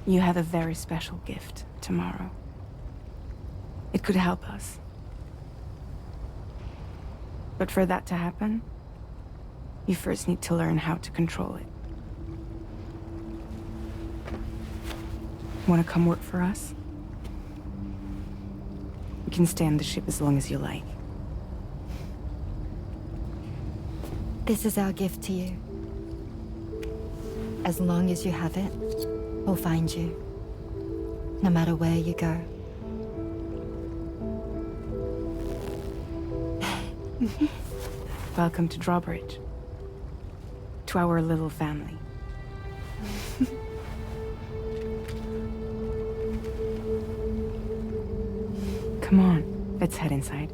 You have a very special gift tomorrow. It could help us. But for that to happen, you first need to learn how to control it. Want to come work for us? You can stay on the ship as long as you like. This is our gift to you. As long as you have it, we'll find you. No matter where you go. Welcome to Drawbridge. To our little family. Come on, let's head inside.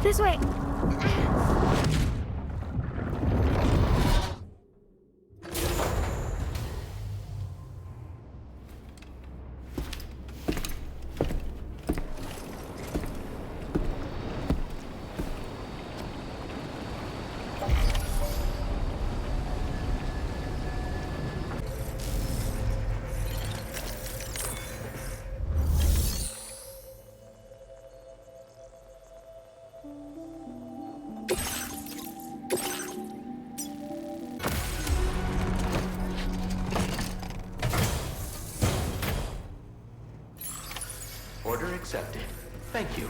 This way! Order accepted. Thank you.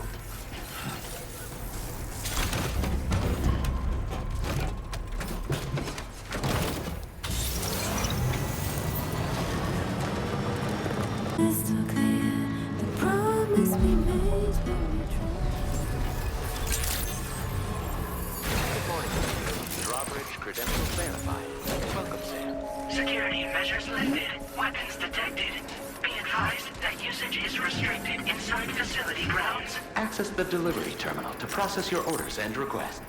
Good morning. Drawbridge credentials verified. Welcome, Sam. Security measures lifted. Weapons detected. Be advised that usage is restricted inside facility grounds. Access the delivery terminal to process your orders and requests.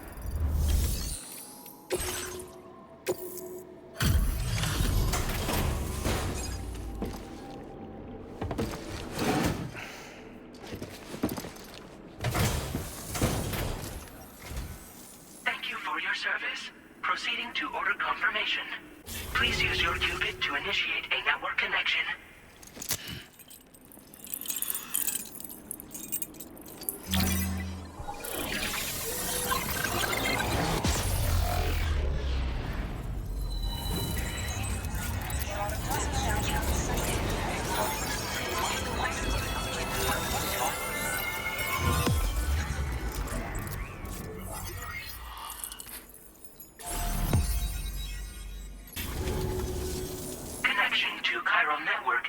service. Proceeding to order confirmation. Please use your qubit to initiate a network connection.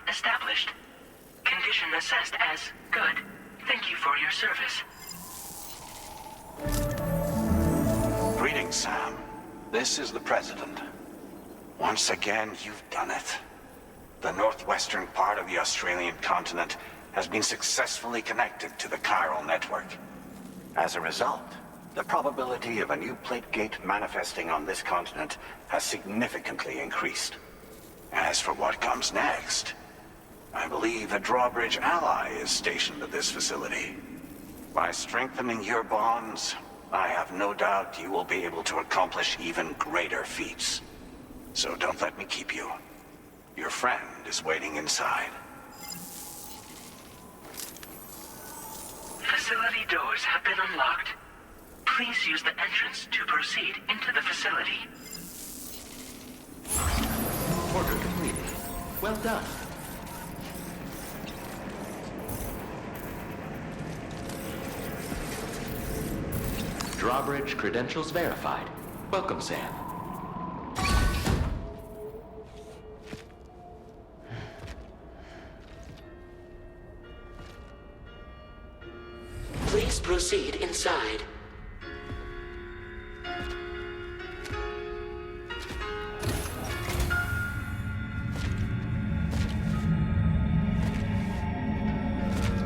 Established. Condition assessed as good. Thank you for your service. Greetings, Sam. This is the President. Once again, you've done it. The northwestern part of the Australian continent has been successfully connected to the chiral network. As a result, the probability of a new plate gate manifesting on this continent has significantly increased. As for what comes next, I believe a drawbridge ally is stationed at this facility. By strengthening your bonds, I have no doubt you will be able to accomplish even greater feats. So don't let me keep you. Your friend is waiting inside. Facility doors have been unlocked. Please use the entrance to proceed into the facility. Order completed. Well done. Drawbridge credentials verified. Welcome, Sam. Please proceed inside.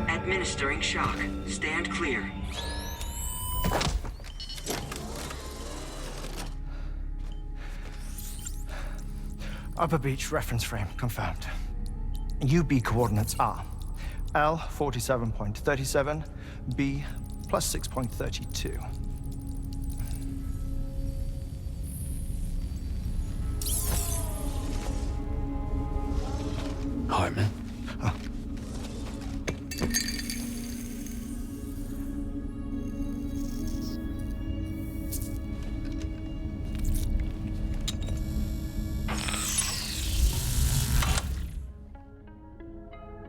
Administering shock. Stand clear. Upper beach reference frame confirmed. UB coordinates are L 47.37, B plus 6.32. Hartman? Oh.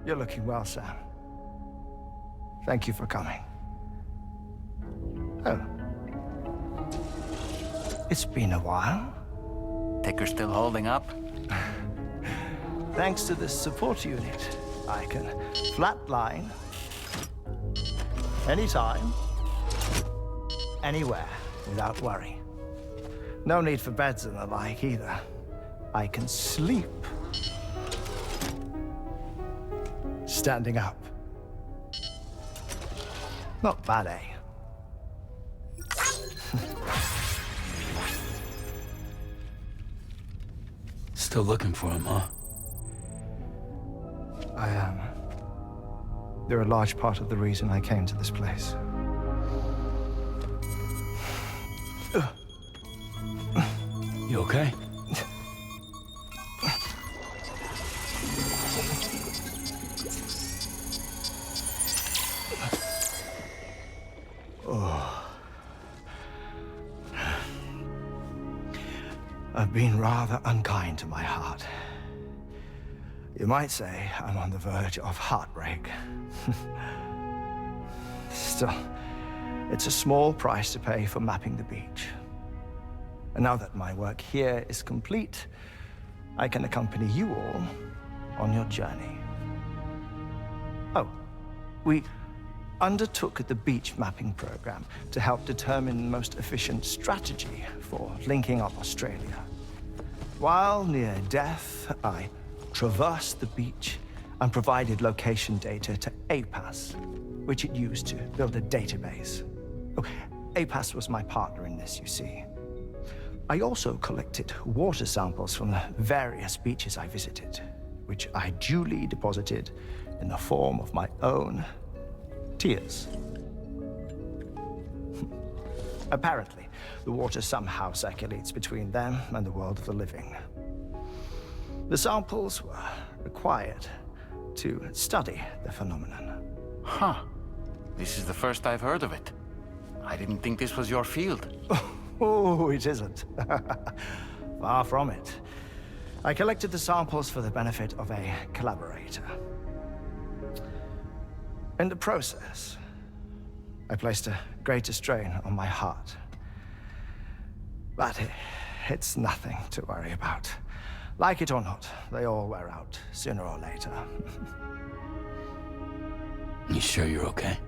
You're looking well, Sam. Thank you for coming. Oh. It's been a while. Ticker still holding up? Thanks to this support unit, I can flatline anytime, anywhere, without worry. No need for beds and the like either. I can sleep standing up. Not bad, eh? Still looking for him, huh? I am. They're a large part of the reason I came to this place. You okay? I've been rather unkind to my heart. You might say I'm on the verge of heartbreak. Still, it's a small price to pay for mapping the beach. And now that my work here is complete, I can accompany you all on your journey. Oh, we undertook the beach mapping program to help determine the most efficient strategy for linking up Australia. While near death, I traversed the beach and provided location data to APAS, which it used to build a database. Oh, APAS was my partner in this, you see. I also collected water samples from the various beaches I visited, which I duly deposited in the form of my own tears. Apparently, the water somehow circulates between them and the world of the living. The samples were required to study the phenomenon. Huh. This is the first I've heard of it. I didn't think this was your field. Oh, it isn't. Far from it. I collected the samples for the benefit of a collaborator. In the process, I placed a greater strain on my heart. But it's nothing to worry about. Like it or not, they all wear out, sooner or later. You sure you're okay?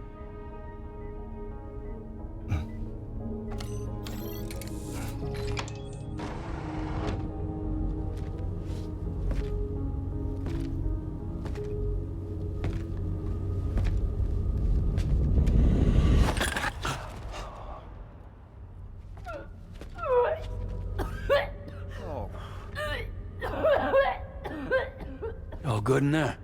All good in there?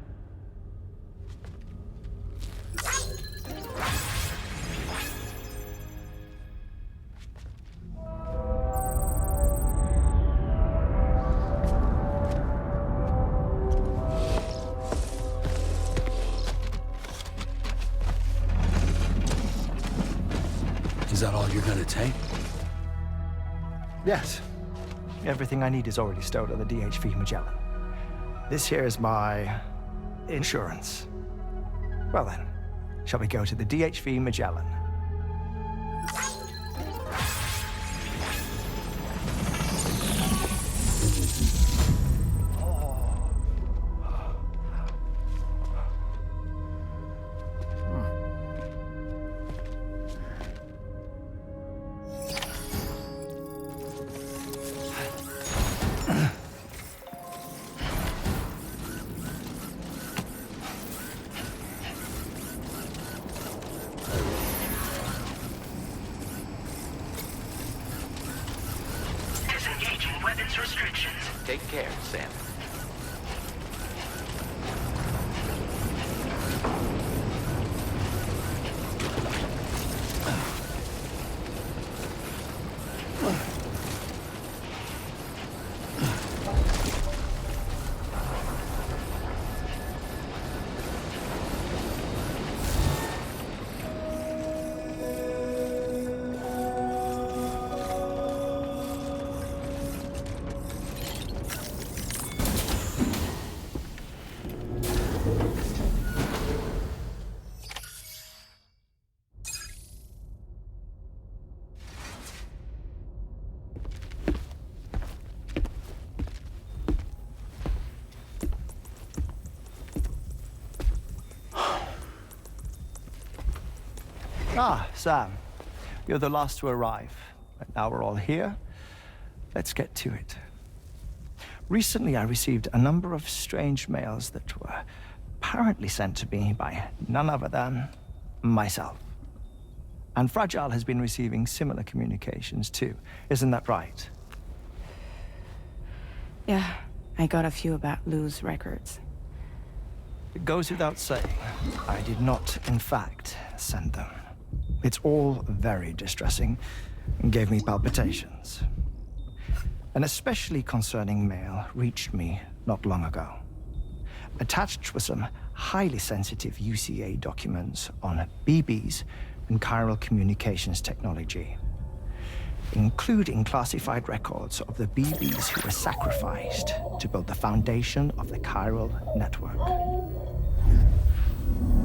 Is that all you're gonna take? Yes. Everything I need is already stowed on the DHV Magellan. This here is my insurance. Well then, shall we go to the DHV Magellan? Disengaging weapons restrictions. Take care, Sam. Ah, Sam. You're the last to arrive. But now we're all here. Let's get to it. Recently, I received a number of strange mails that were apparently sent to me by none other than myself. And Fragile has been receiving similar communications too. Isn't that right? Yeah, I got a few about Lou's records. It goes without saying, I did not, in fact, send them. It's all very distressing and gave me palpitations. An especially concerning mail reached me not long ago. Attached were some highly sensitive UCA documents on BBs and chiral communications technology, including classified records of the BBs who were sacrificed to build the foundation of the chiral network.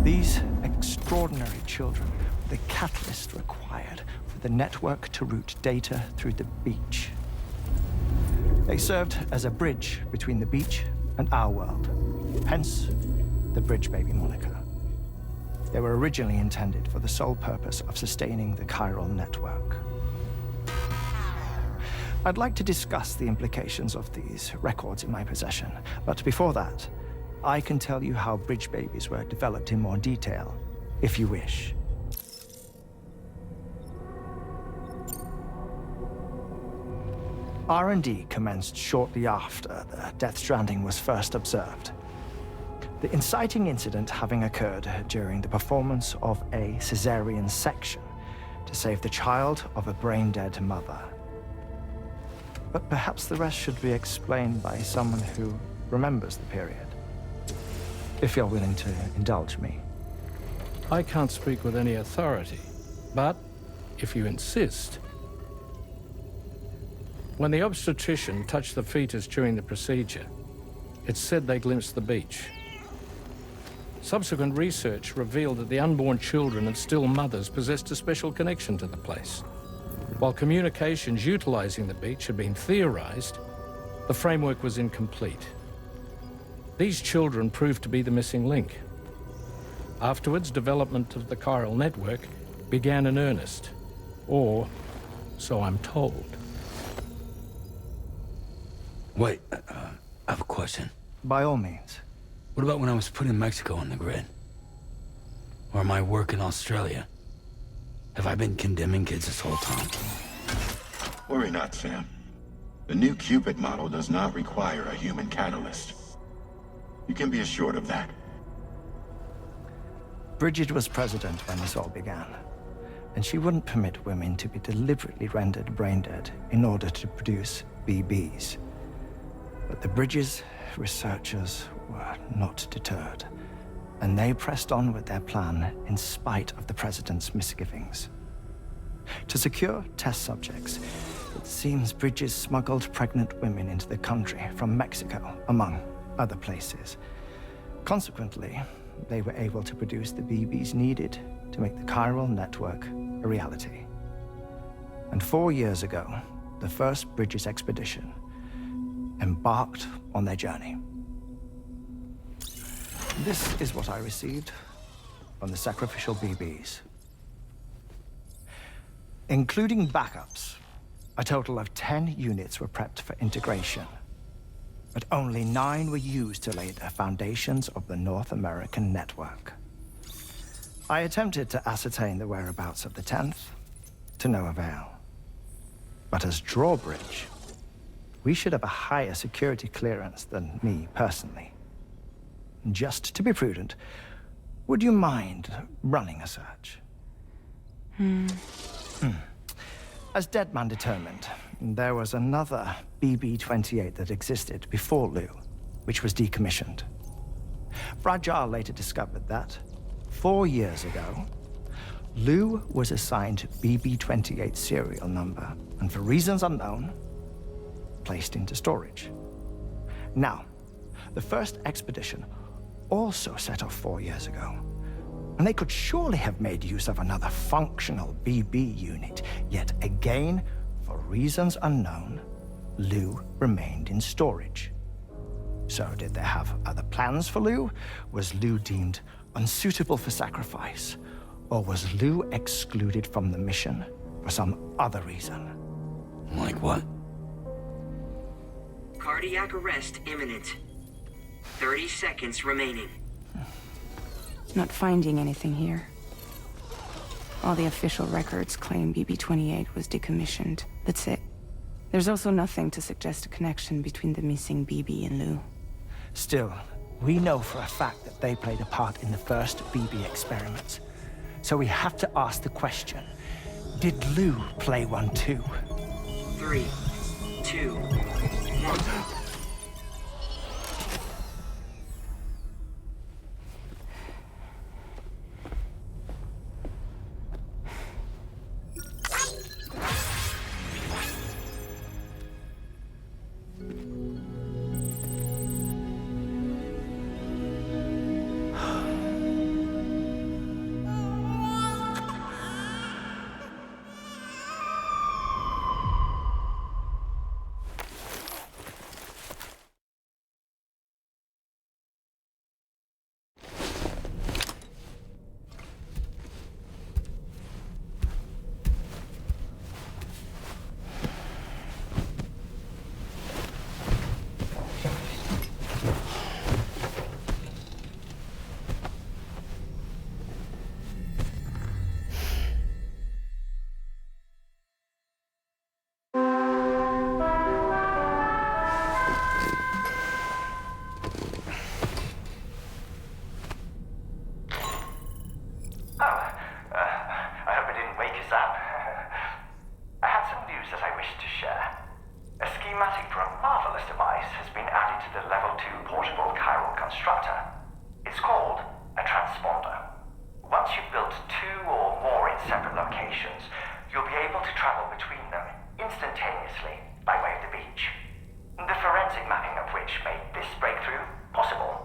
These extraordinary children were the catalyst required for the network to route data through the beach. They served as a bridge between the beach and our world, hence the Bridge Baby moniker. They were originally intended for the sole purpose of sustaining the chiral network. I'd like to discuss the implications of these records in my possession, but before that, I can tell you how Bridge Babies were developed in more detail, if you wish. R&D commenced shortly after the Death Stranding was first observed. The inciting incident having occurred during the performance of a cesarean section to save the child of a brain-dead mother. But perhaps the rest should be explained by someone who remembers the period. If you're willing to indulge me. I can't speak with any authority, but if you insist. When the obstetrician touched the fetus during the procedure, it's said they glimpsed the beach. Subsequent research revealed that the unborn children of still mothers possessed a special connection to the place. While communications utilizing the beach had been theorized, the framework was incomplete. These children proved to be the missing link. Afterwards, development of the chiral network began in earnest, or so I'm told. Wait, I have a question. By all means. What about when I was put in Mexico on the grid? Or my work in Australia? Have I been condemning kids this whole time? Worry not, Sam. The new Cupid model does not require a human catalyst. You can be assured of that. Bridget was president when this all began, and she wouldn't permit women to be deliberately rendered brain-dead in order to produce BBs. But the Bridges researchers were not deterred, and they pressed on with their plan in spite of the president's misgivings. To secure test subjects, it seems Bridges smuggled pregnant women into the country from Mexico, among other places. Consequently, they were able to produce the BBs needed to make the chiral network a reality. And 4 years ago, the first Bridges expedition embarked on their journey. This is what I received from the sacrificial BBs. Including backups, a total of 10 units were prepped for integration, but only 9 were used to lay the foundations of the North American network. I attempted to ascertain the whereabouts of the 10th, to no avail. But as drawbridge, we should have a higher security clearance than me personally. Just to be prudent, would you mind running a search? As Deadman determined, there was another BB-28 that existed before Lou, which was decommissioned. Fragile later discovered that, 4 years ago, Lou was assigned BB-28 serial number, and for reasons unknown, placed into storage. Now, the first expedition also set off 4 years ago, and they could surely have made use of another functional BB unit, yet again, for reasons unknown, Lou remained in storage. So did they have other plans for Lou? Was Lou deemed unsuitable for sacrifice? Or was Lou excluded from the mission for some other reason? Like what? Cardiac arrest imminent. 30 seconds remaining. Not finding anything here. All the official records claim BB-28 was decommissioned. That's it. There's also nothing to suggest a connection between the missing BB and Lou. Still, we know for a fact that they played a part in the first BB experiments. So we have to ask the question, did Lou play one too? 3, 2, 1. Once you've built 2 or more in separate locations, you'll be able to travel between them instantaneously by way of the beach. The forensic mapping of which made this breakthrough possible.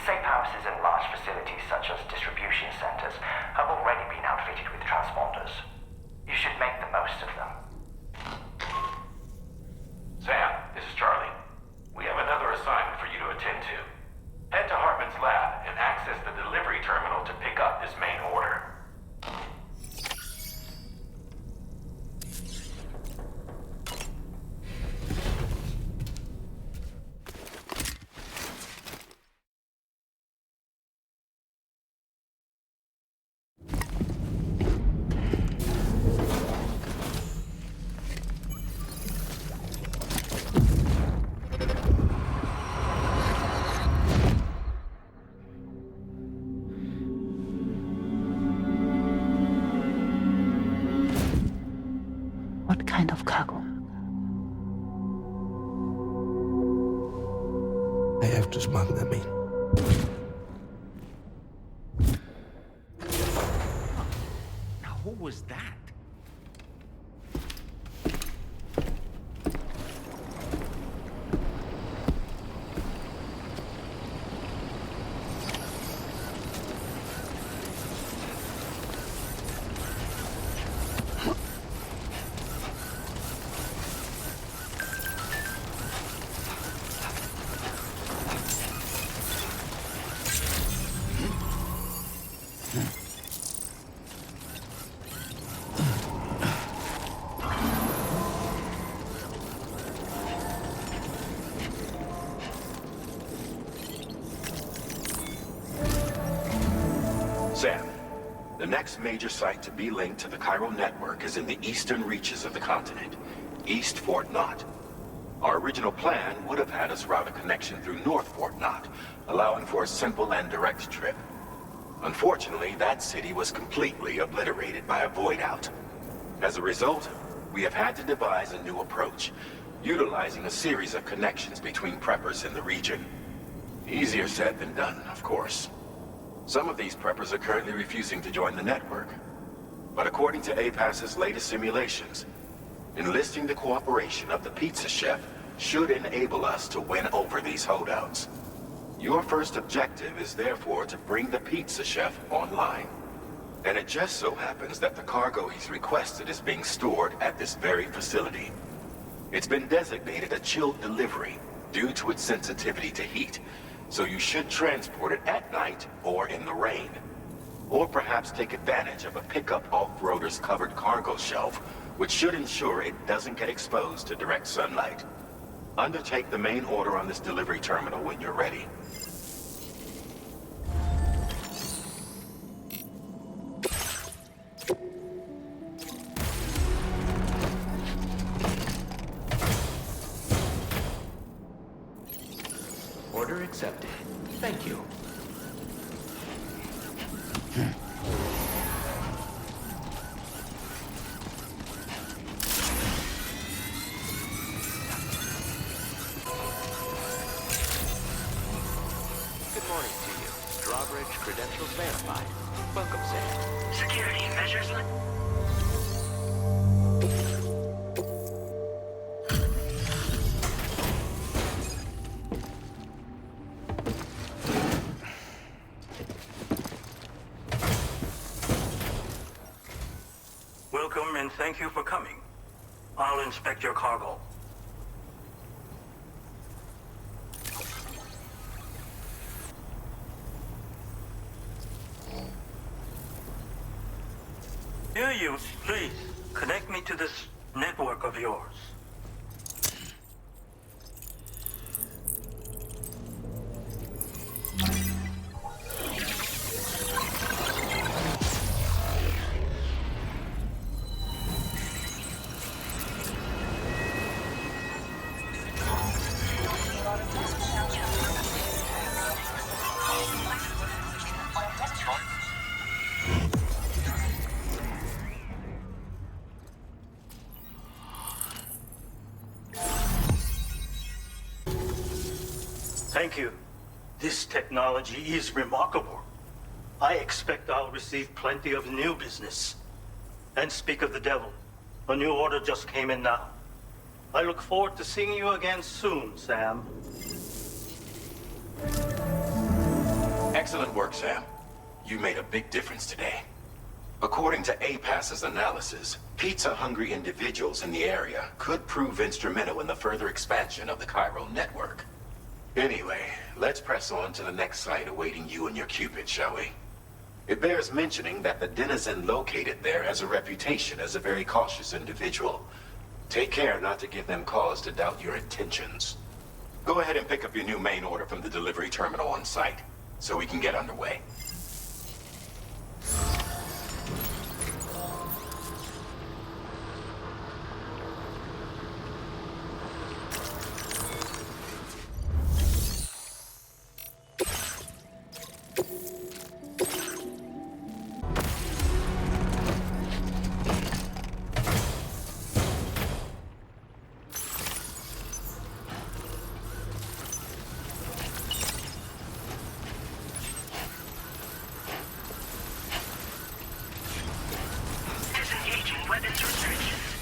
Safe houses and large facilities such as distribution centers have already been outfitted with transponders. You should make the most of them. Sam, this is Charlie. We have another assignment for you to attend to. Head to Hartman's lab and access the delivery terminal to pick up this main order. What kind of cargo? I have to smuggle them in. Now, who was that? Sam, the next major site to be linked to the chiral network is in the eastern reaches of the continent, East Fort Knott. Our original plan would have had us route a connection through North Fort Knott, allowing for a simple and direct trip. Unfortunately, that city was completely obliterated by a void out. As a result, we have had to devise a new approach, utilizing a series of connections between preppers in the region. Easier said than done, of course. Some of these preppers are currently refusing to join the network. But according to APAS's latest simulations, enlisting the cooperation of the pizza chef should enable us to win over these holdouts. Your first objective is therefore to bring the pizza chef online. And it just so happens that the cargo he's requested is being stored at this very facility. It's been designated a chilled delivery due to its sensitivity to heat, so you should transport it at night or in the rain. Or perhaps take advantage of a pickup off-roader's covered cargo shelf, which should ensure it doesn't get exposed to direct sunlight. Undertake the main order on this delivery terminal when you're ready. Order accepted. Thank you. Good morning to you. Drawbridge credentials verified. Welcome, Sam. Security measures. Welcome and thank you for coming. I'll inspect your cargo. Here you, please, connect me to this network of yours. Thank you. This technology is remarkable. I expect I'll receive plenty of new business. And speak of the devil, a new order just came in now. I look forward to seeing you again soon, Sam. Excellent work, Sam. You made a big difference today. According to APAS's analysis, pizza-hungry individuals in the area could prove instrumental in the further expansion of the Cairo network. Anyway, let's press on to the next site awaiting you and your Cupid, shall we? It bears mentioning that the denizen located there has a reputation as a very cautious individual. Take care not to give them cause to doubt your intentions. Go ahead and pick up your new main order from the delivery terminal on site, so we can get underway.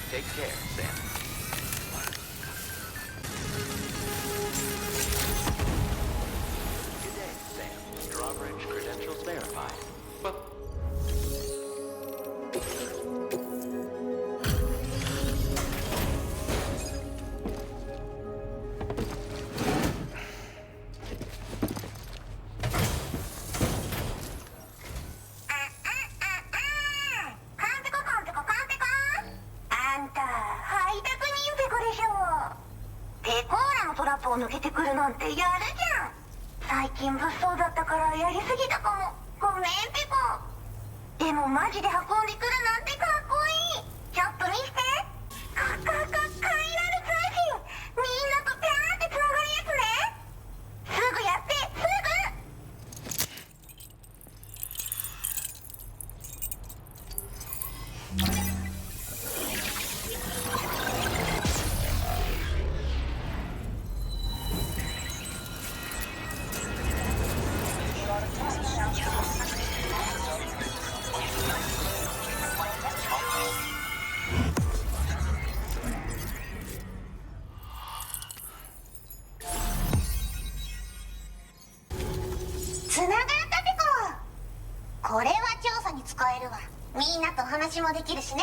Take care, Sam. Good day, Sam. Drawbridge credentials verified. Well,抜けてくるなんてやるじゃん。最近物騒だったからやりすぎたかも。ごめんペコ。でもマジで運んでくるなんてかっこいい。ちょっと見して。カイラル通信。みんなとピャーってつながるやつね。すぐやってすぐ。つながったペコ。これは調査に使えるわ。みんなと話もできるしね。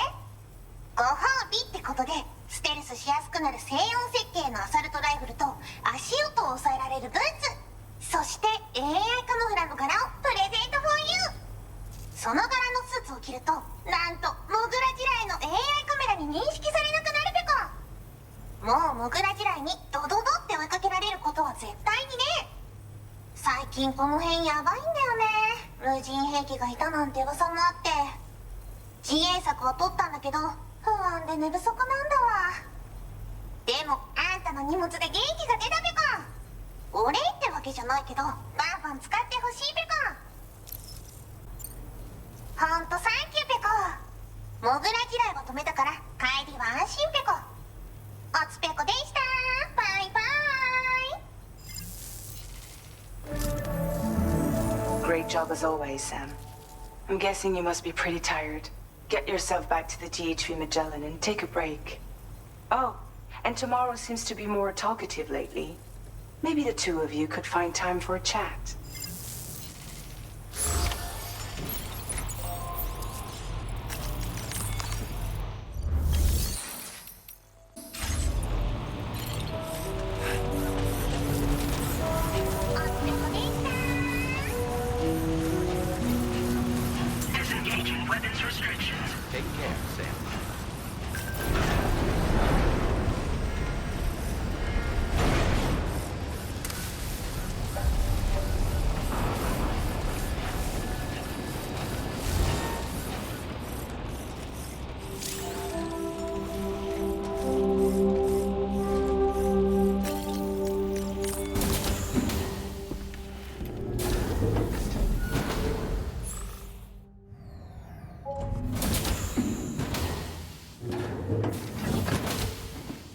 ご褒美ってことでステルスしやすくなる静音設計のアサルトライフルと足音を抑えられるブーツ、そして AI カモフラの柄をプレゼントフォーユー。その柄のスーツを着るとなんとモグラ地雷の AI カメラに認識されなくなるペコ。もうモグラ地雷にドドドって追いかけられることは絶対にね。最近この辺やばいんだよね。無人兵器がいたなんて噂もあって自衛策は取ったんだけど不安で寝不足なんだわ。でもあんたの荷物で元気が出たペコ。お礼ってわけじゃないけどバンバン使ってほしいペコ。ほんとサンキューペコ。モグラ地雷は止めたから帰りは安心ペコ。おつペコでした。バイバイ。Great job as always, Sam. I'm guessing you must be pretty tired. Get yourself back to the GHV Magellan and take a break. Oh, and tomorrow seems to be more talkative lately. Maybe the two of you could find time for a chat. take care, Sam.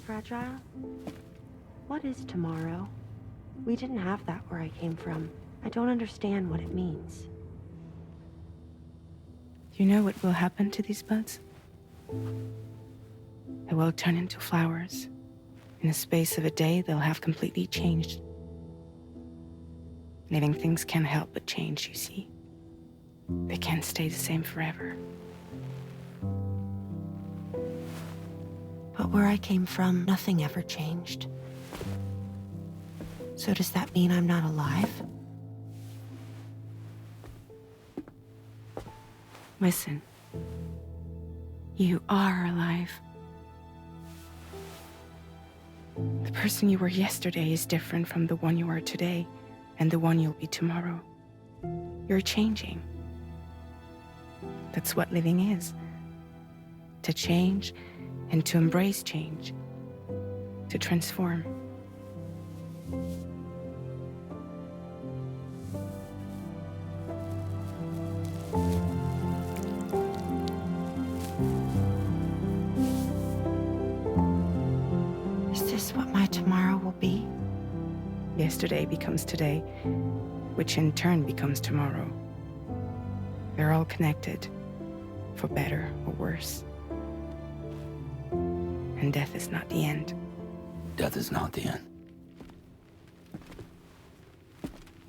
Fragile? What is tomorrow? We didn't have that where I came from. I don't understand what it means. You know what will happen to these buds? They will turn into flowers. In the space of a day, they'll have completely changed. Living things can't help but change, you see. They can't stay the same forever. But where I came from, nothing ever changed. So does that mean I'm not alive? Listen. You are alive. The person you were yesterday is different from the one you are today, and the one you'll be tomorrow. You're changing. That's what living is. To change and to embrace change. To transform. Is this what my tomorrow will be? Yesterday becomes today, which in turn becomes tomorrow. They're all connected, for better or worse. And death is not the end. Death is not the end.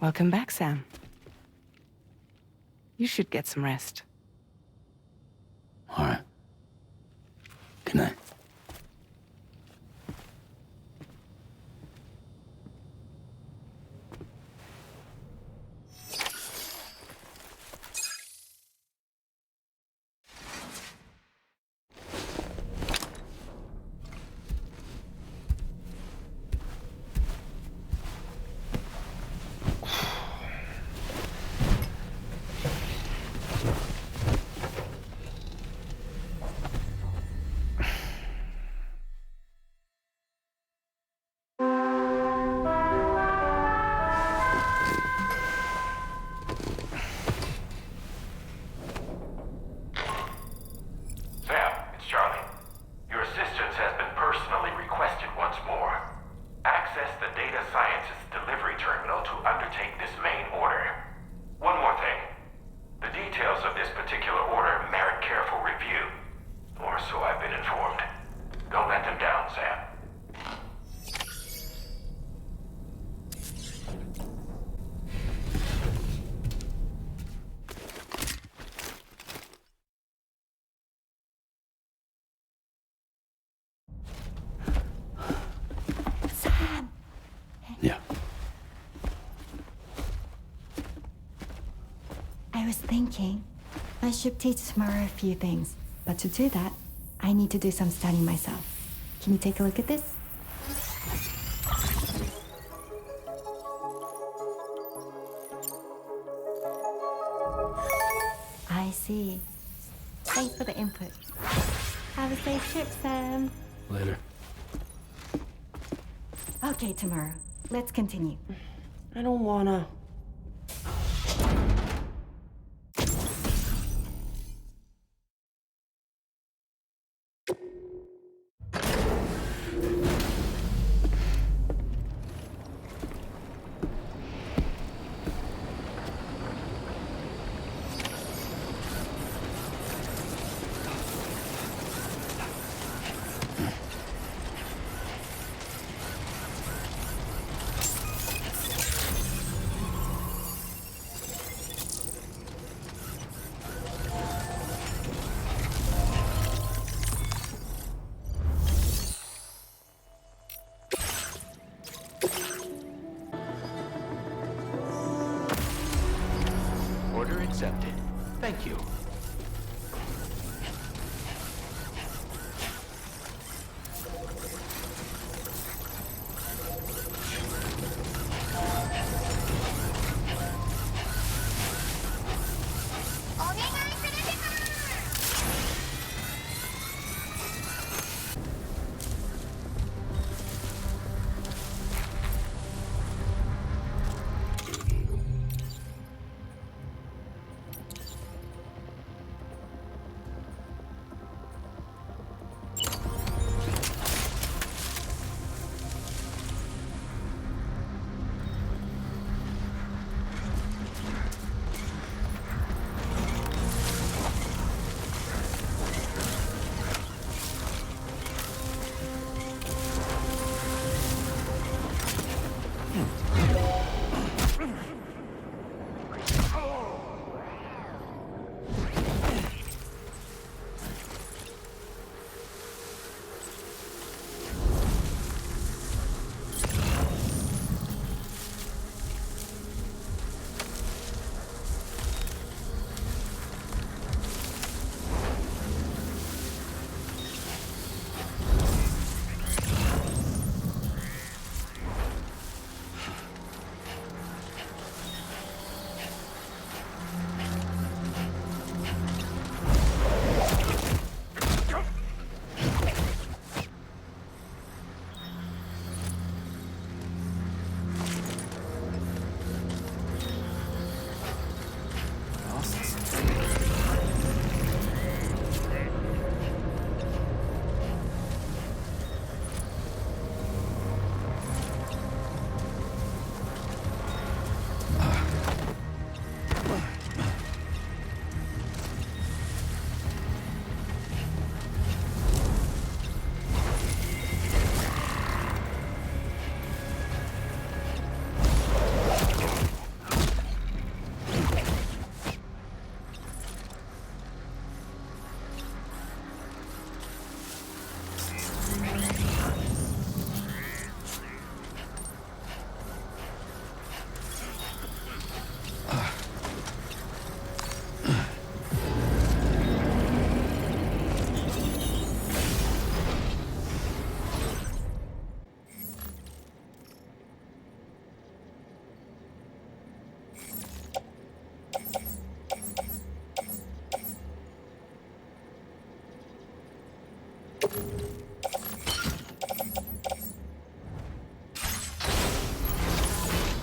Welcome back, Sam. You should get some rest. All right. Good night. I was thinking, I should teach Samara a few things, but to do that, I need to do some studying myself. Can you take a look at this? I see. Thanks for the input. Have a safe trip, Sam. Later. Okay, tomorrow. Let's continue. I don't wanna. Order accepted. Thank you.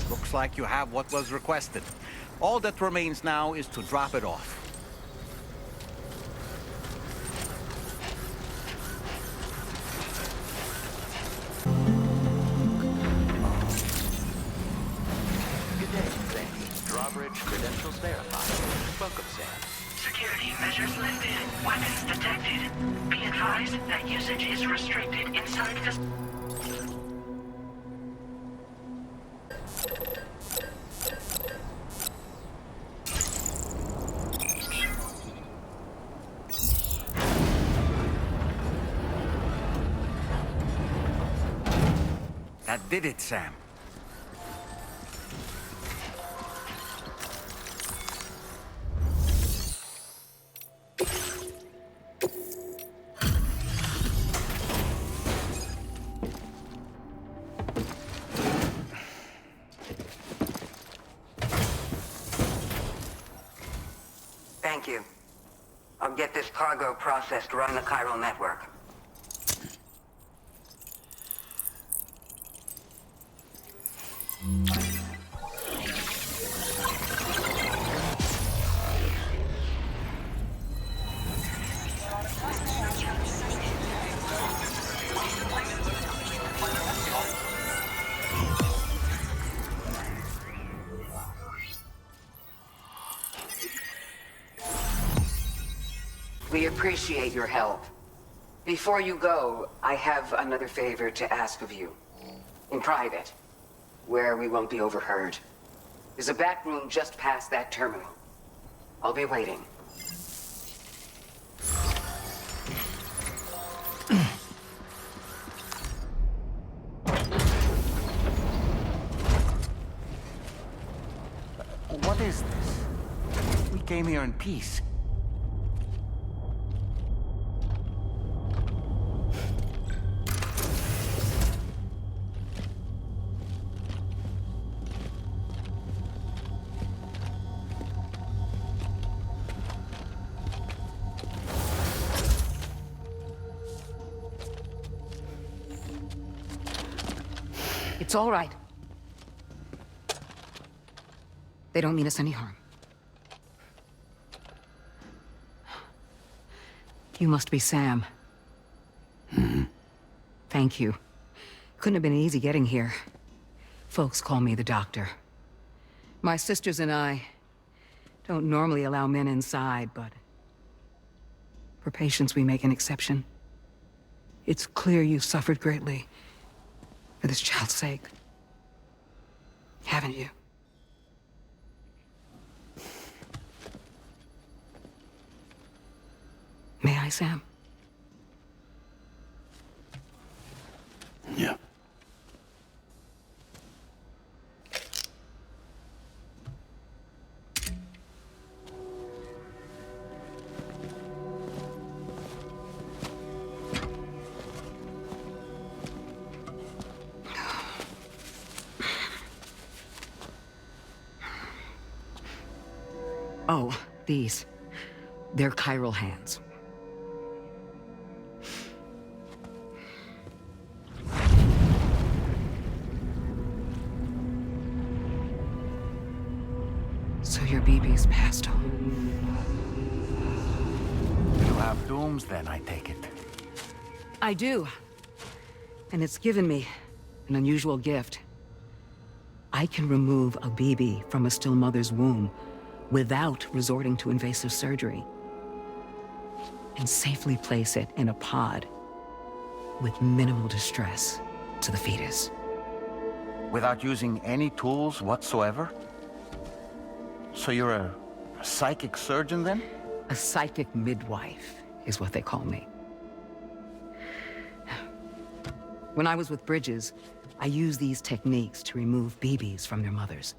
Looks like you have what was requested. All that remains now is to drop it off. Good day, Sam. Drawbridge credentials verified. Welcome, Sam. Security measures lifted. Weapons detected. Be advised that usage is restricted inside the... That did it, Sam. Thank you. I'll get this cargo processed right on the chiral network. We appreciate your help. Before you go, I have another favor to ask of you. In private, where we won't be overheard. There's a back room just past that terminal. I'll be waiting. What is this? We came here in peace. It's all right. They don't mean us any harm. You must be Sam. Thank you. Couldn't have been easy getting here. Folks call me the doctor. My sisters and I don't normally allow men inside, but for patients we make an exception. It's clear you've suffered greatly for this child's sake. Haven't you? May I, Sam? Yeah. Oh, these. They're chiral hands. So your BB's passed on. You have dooms then, I take it. I do. And it's given me an unusual gift. I can remove a BB from a still mother's womb without resorting to invasive surgery, and safely place it in a pod with minimal distress to the fetus. Without using any tools whatsoever? So you're a psychic surgeon then? A psychic midwife is what they call me. When I was with Bridges, I used these techniques to remove BBs from their mothers.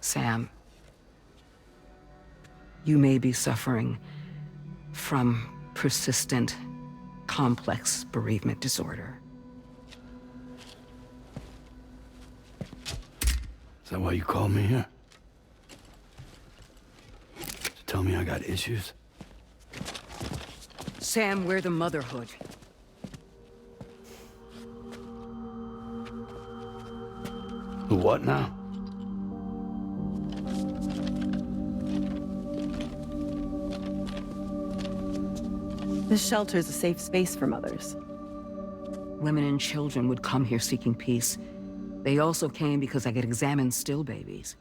Sam, you may be suffering from persistent, complex bereavement disorder. Is that why you called me here? To tell me I got issues? Sam, we're the motherhood. The what now? This shelter is a safe space for mothers. Women and children would come here seeking peace. They also came because I could examine still babies.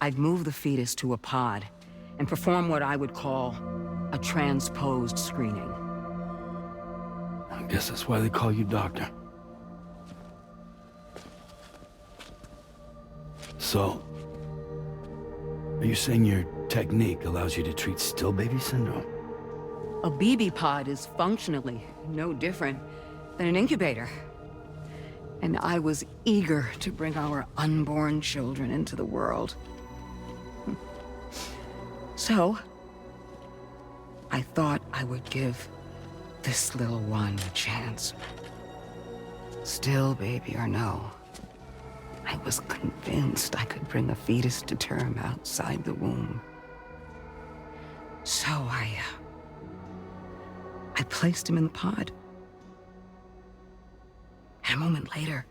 I'd move the fetus to a pod and perform what I would call a transposed screening. I guess that's why they call you doctor. So, are you saying your technique allows you to treat still baby syndrome? A BB pod is functionally no different than an incubator. And I was eager to bring our unborn children into the world. So, I thought I would give this little one a chance. Still baby or no, I was convinced I could bring a fetus to term outside the womb. So I placed him in the pod. And a moment later,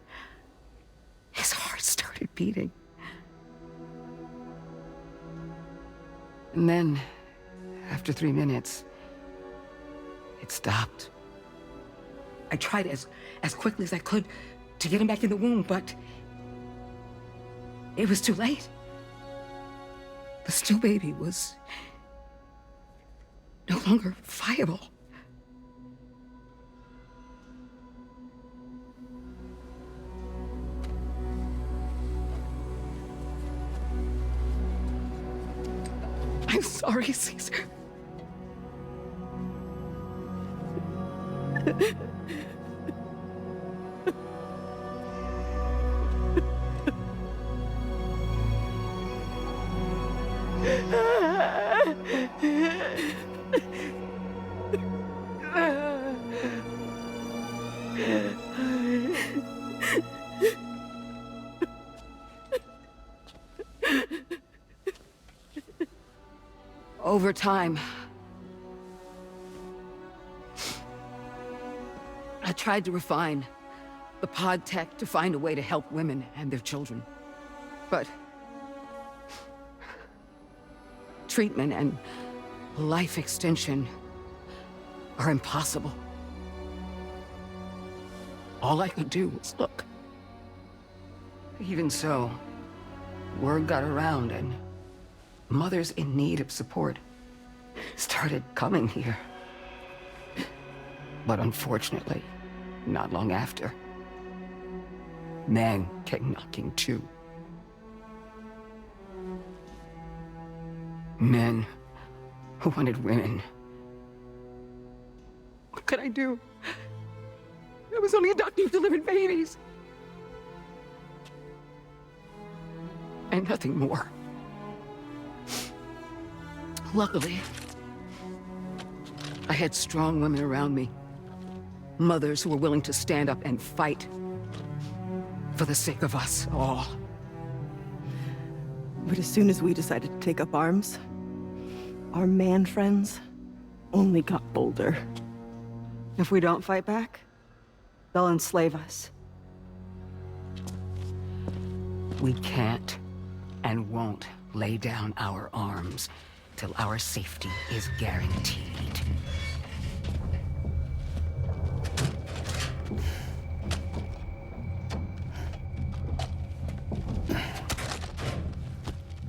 his heart started beating. And then, after 3 minutes, it stopped. I tried as quickly as I could to get him back in the womb, but it was too late. The still baby was no longer viable. I'm sorry, Caesar. Over time, I tried to refine the pod tech to find a way to help women and their children. But treatment and life extension are impossible. All I could do was look. Even so, word got around and mothers in need of support started coming here. But unfortunately, not long after, men came knocking too. Men who wanted women. What could I do? I was only a doctor who delivered babies. And nothing more. Luckily, I had strong women around me. Mothers who were willing to stand up and fight for the sake of us all. But as soon as we decided to take up arms, our man friends only got bolder. If we don't fight back, they'll enslave us. We can't and won't lay down our arms till our safety is guaranteed.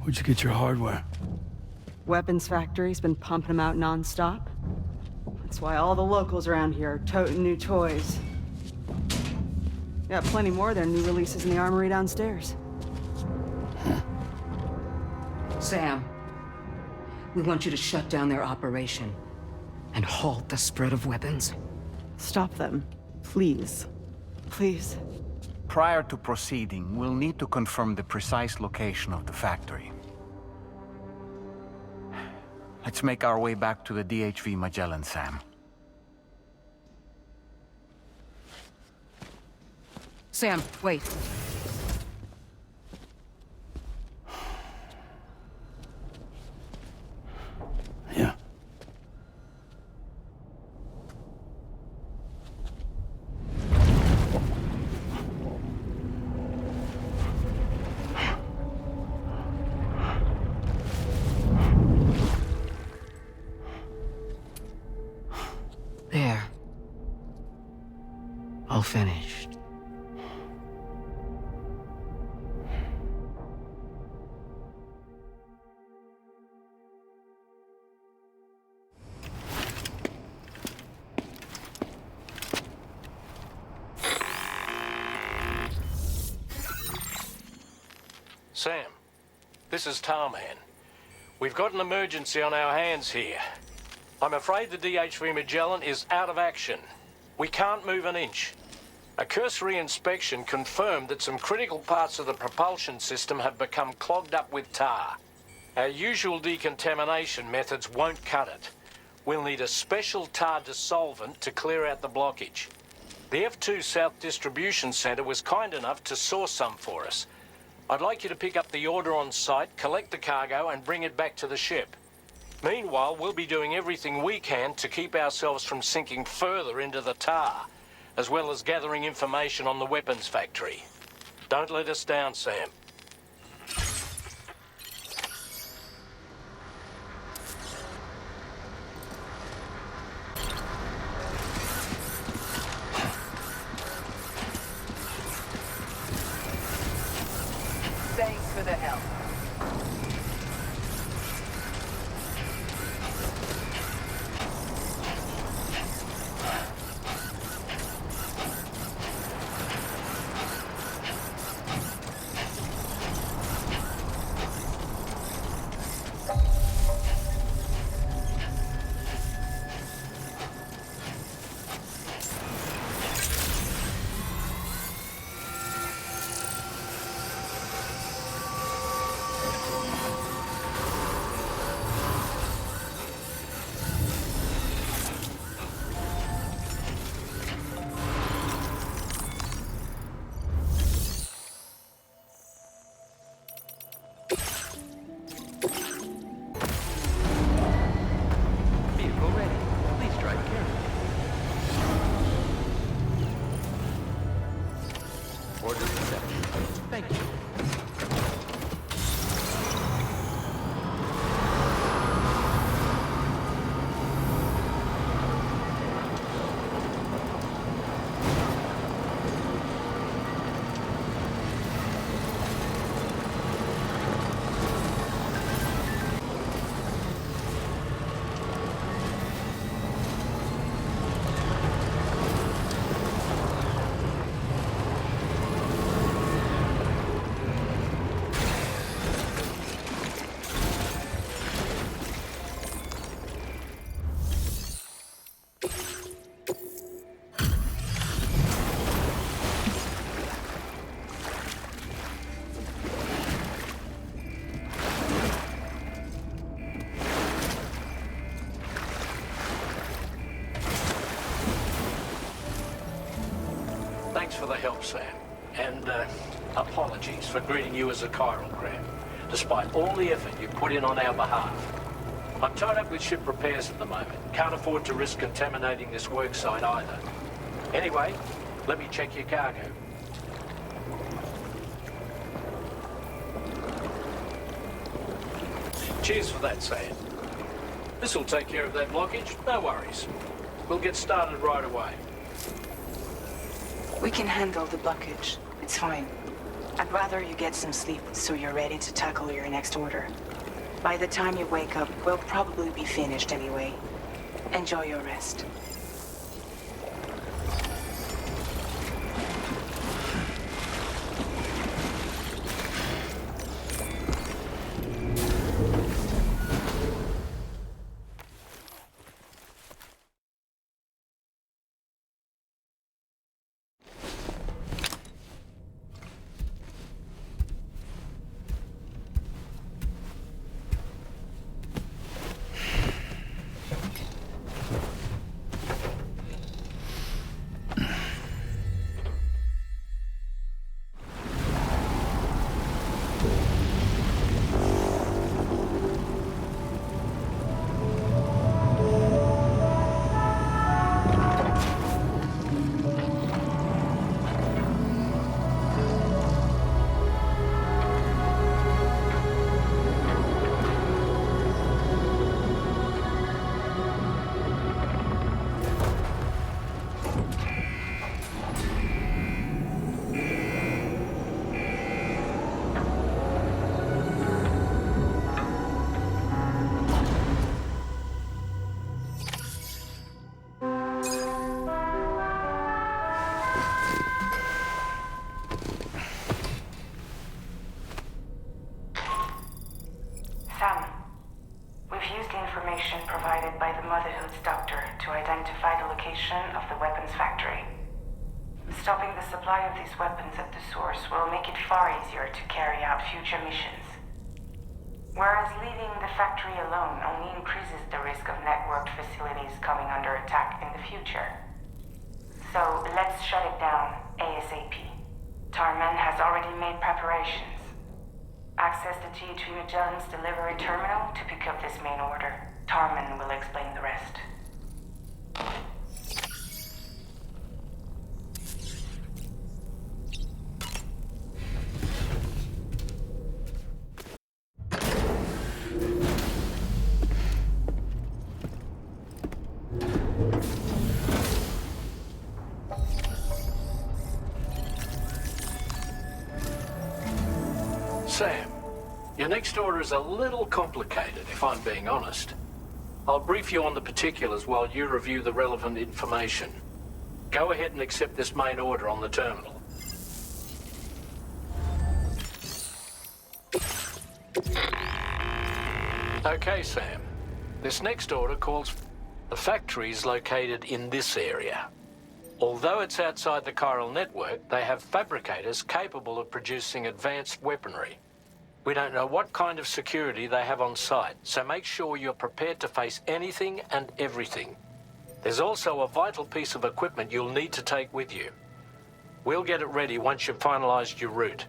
Where'd you get your hardware? Weapons factory's been pumping them out non-stop. That's why all the locals around here are toting new toys. Got plenty more of their new releases in the armory downstairs. Sam, we want you to shut down their operation and halt the spread of weapons. Stop them, please. Please. Prior to proceeding, we'll need to confirm the precise location of the factory. Let's make our way back to the DHV Magellan, Sam. Sam, wait. Yeah. all finished. Sam, this is Tarman. We've got an emergency on our hands here. I'm afraid the DHV Magellan is out of action. We can't move an inch. A cursory inspection confirmed that some critical parts of the propulsion system have become clogged up with tar. Our usual decontamination methods won't cut it. We'll need a special tar dissolvent to clear out the blockage. The F2 South Distribution Center was kind enough to source some for us. I'd like you to pick up the order on site, collect the cargo, and bring it back to the ship. Meanwhile, we'll be doing everything we can to keep ourselves from sinking further into the tar, as well as gathering information on the weapons factory. Don't let us down, Sam. Thanks for the help. Vehicle ready. Please drive carefully. Order accepted. Thank you. Thanks for the help, Sam. And apologies for greeting you as a chiralgram, despite all the effort you put in on our behalf. I'm tied up with ship repairs at the moment. Can't afford to risk contaminating this worksite either. Anyway, let me check your cargo. Cheers for that, Sam. This'll take care of that blockage, no worries. We'll get started right away. We can handle the blockage. It's fine. I'd rather you get some sleep so you're ready to tackle your next order. By the time you wake up, we'll probably be finished anyway. Enjoy your rest. information provided by the Motherhood's doctor to identify the location of the weapons factory. Stopping the supply of these weapons at the source will make it far easier to carry out future missions. Whereas leaving the factory alone only increases the risk of networked facilities coming under attack in the future. So let's shut it down ASAP. Tarman has already made preparations. Access the key to Magellan's delivery terminal to pick up this main order. Tarman will explain the rest. Sam, your next order is a little complicated, if I'm being honest. I'll brief you on the particulars while you review the relevant information. Go ahead and accept this main order on the terminal. Okay, Sam. This next order calls for the factory is located in this area. Although it's outside the chiral network, they have fabricators capable of producing advanced weaponry. We don't know what kind of security they have on site, so make sure you're prepared to face anything and everything. There's also a vital piece of equipment you'll need to take with you. We'll get it ready once you've finalized your route.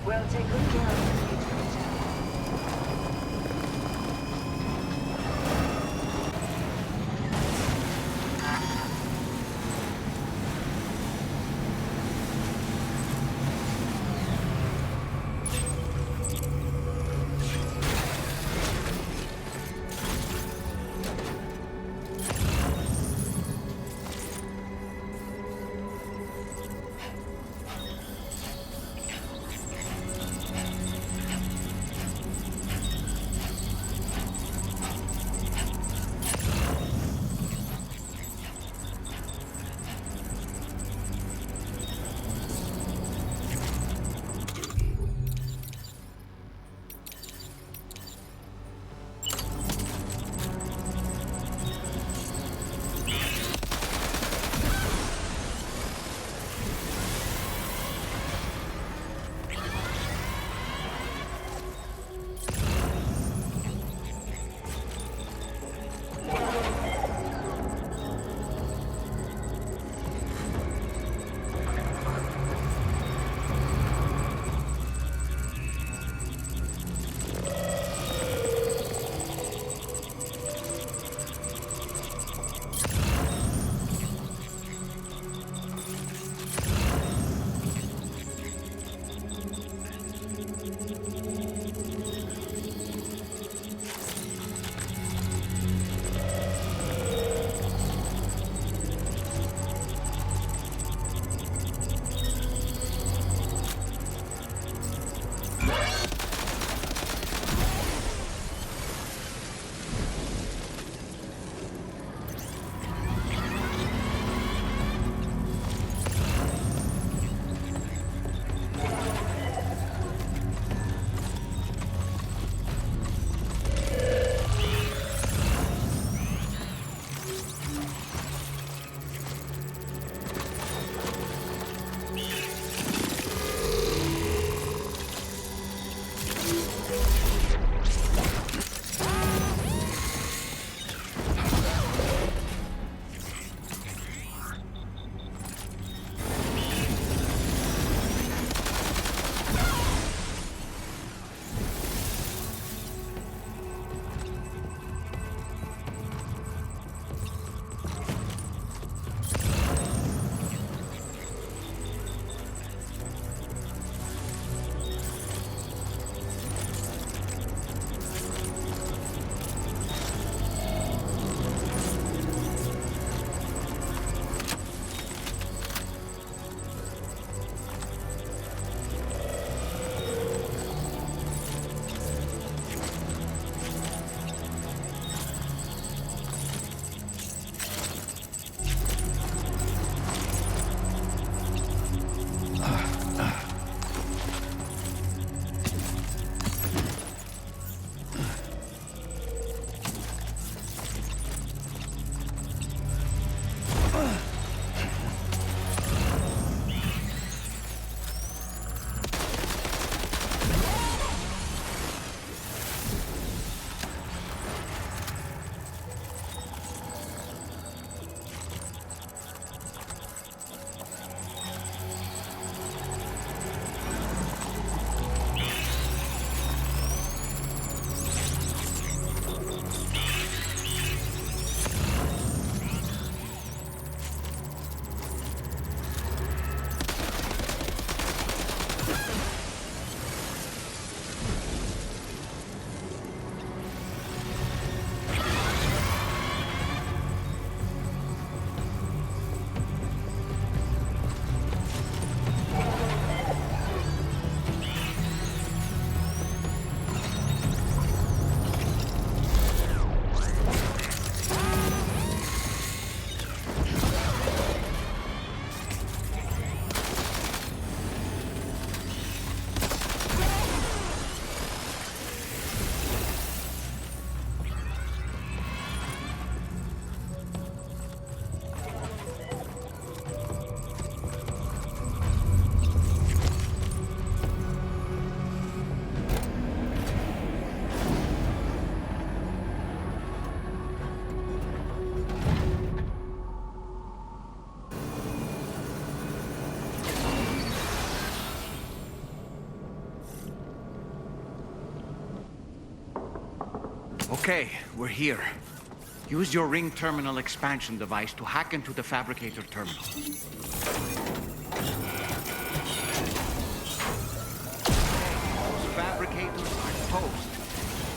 We'll take good care of you. Okay, we're here. Use your ring terminal expansion device to hack into the fabricator terminal. Those fabricators are toast.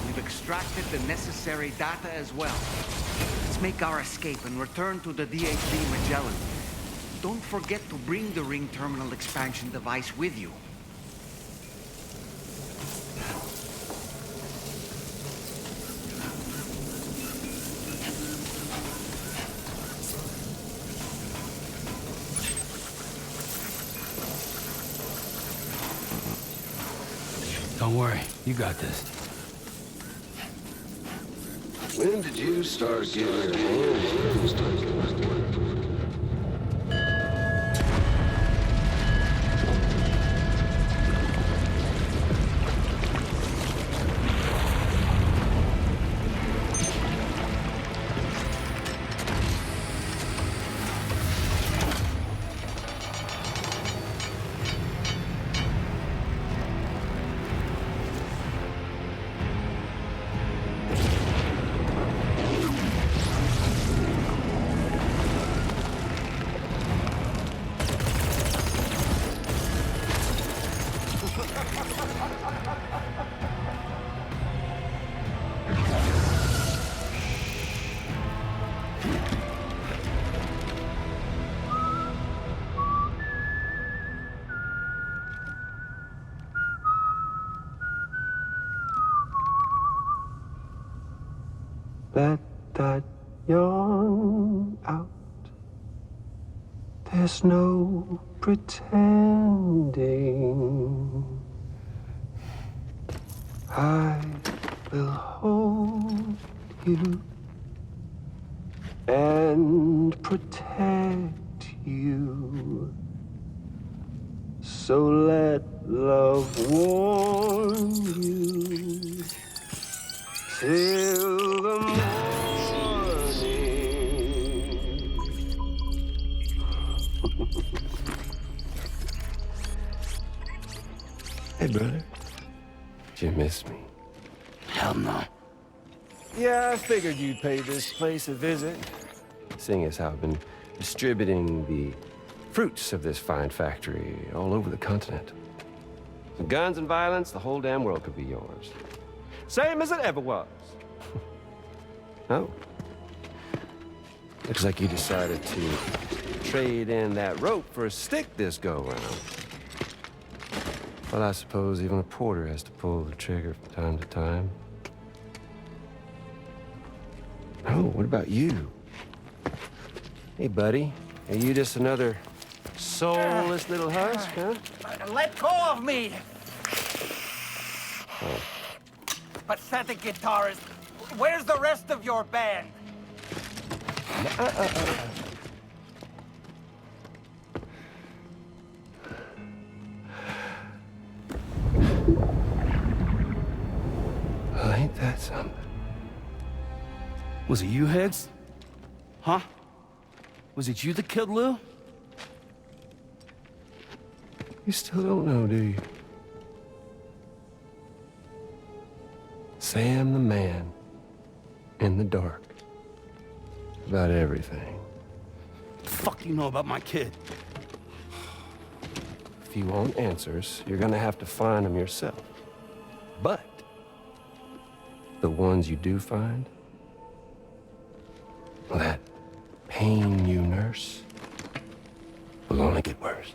We've extracted the necessary data as well. Let's make our escape and return to the DHD Magellan. Don't forget to bring the ring terminal expansion device with you. Don't worry, you got this. When did you start getting your hands dirty? Let that yawn out. There's no pretending. I will hold you and protect you. So let love warm you till the morning. Hey, brother. Did you miss me? Hell no. Yeah, I figured you'd pay this place a visit, seeing as how I've been distributing the fruits of this fine factory all over the continent. With guns and violence, the whole damn world could be yours. Same as it ever was. Oh. Looks like you decided to trade in that rope for a stick this go-around. Well, I suppose even a porter has to pull the trigger from time to time. Oh, what about you? Hey, buddy. Are you just another soulless little husk, huh? Let go of me! Oh. Pathetic guitarist. Where's the rest of your band? Well, ain't that something? Was it you, Higgs? Huh? Was it you that killed Lou? You still don't know, do you? Sam the man in the dark. About everything. The fuck you know about my kid? If you want answers, you're gonna have to find them yourself. But the ones you do find, well, that pain you nurse will only get worse.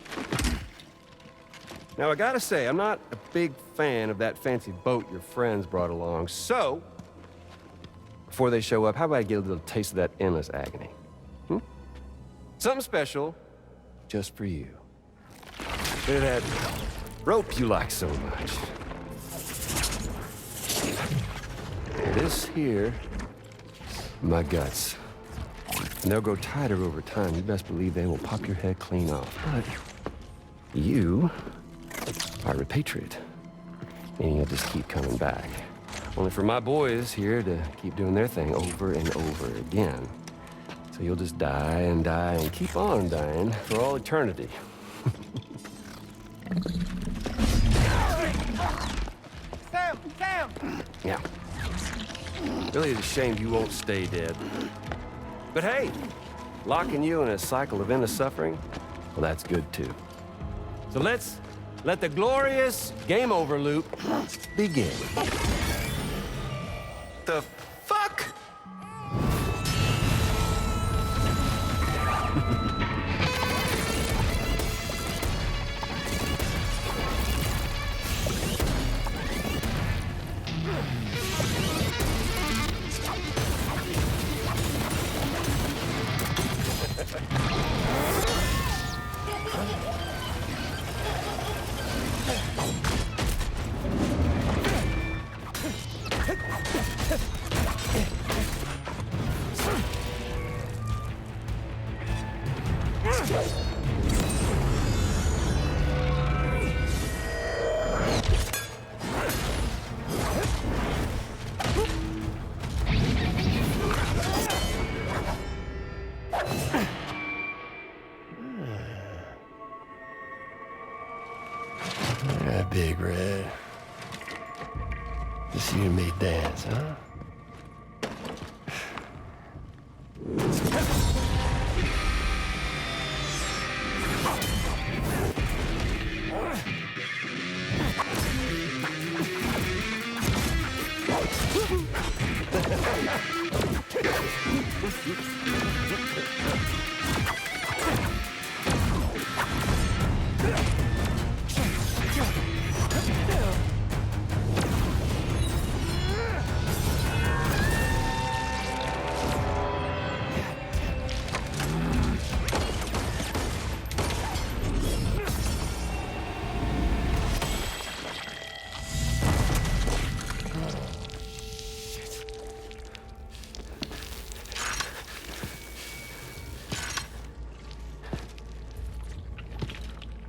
Now, I gotta say, I'm not a big fan of that fancy boat your friends brought along, so before they show up, how about I get a little taste of that endless agony? Something special just for you. Bit of that rope you like so much. This here, my guts. And they'll grow tighter over time. You best believe they will pop your head clean off. But you are a patriot. And you'll just keep coming back. Only for my boys here to keep doing their thing over and over again. So you'll just die and die and keep on dying for all eternity. Sam! Sam! Yeah. Really, it's a shame you won't stay dead. But hey, locking you in a cycle of endless suffering, well, that's good too. So let's let the glorious game over loop begin. The fuck? Yeah, Big Red. Just you and me dance, huh?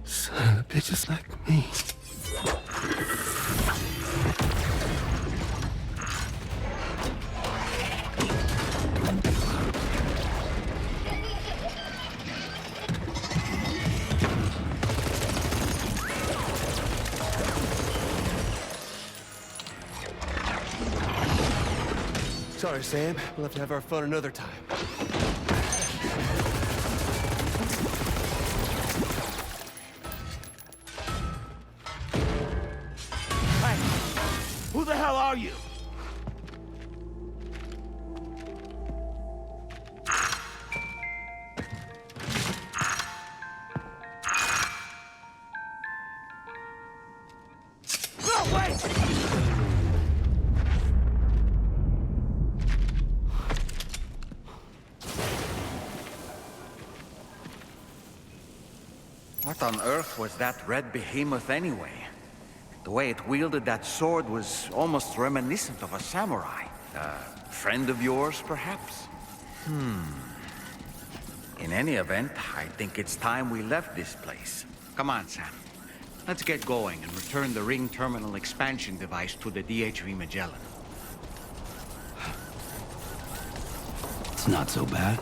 Son of a bitch, just like me. Sorry, Sam. We'll have to have our fun another time. Who the hell are you? No, wait! What on earth was that red behemoth anyway? The way it wielded that sword was almost reminiscent of a samurai. A friend of yours, perhaps? In any event, I think it's time we left this place. Come on, Sam. Let's get going and return the ring terminal expansion device to the DHV Magellan. It's not so bad.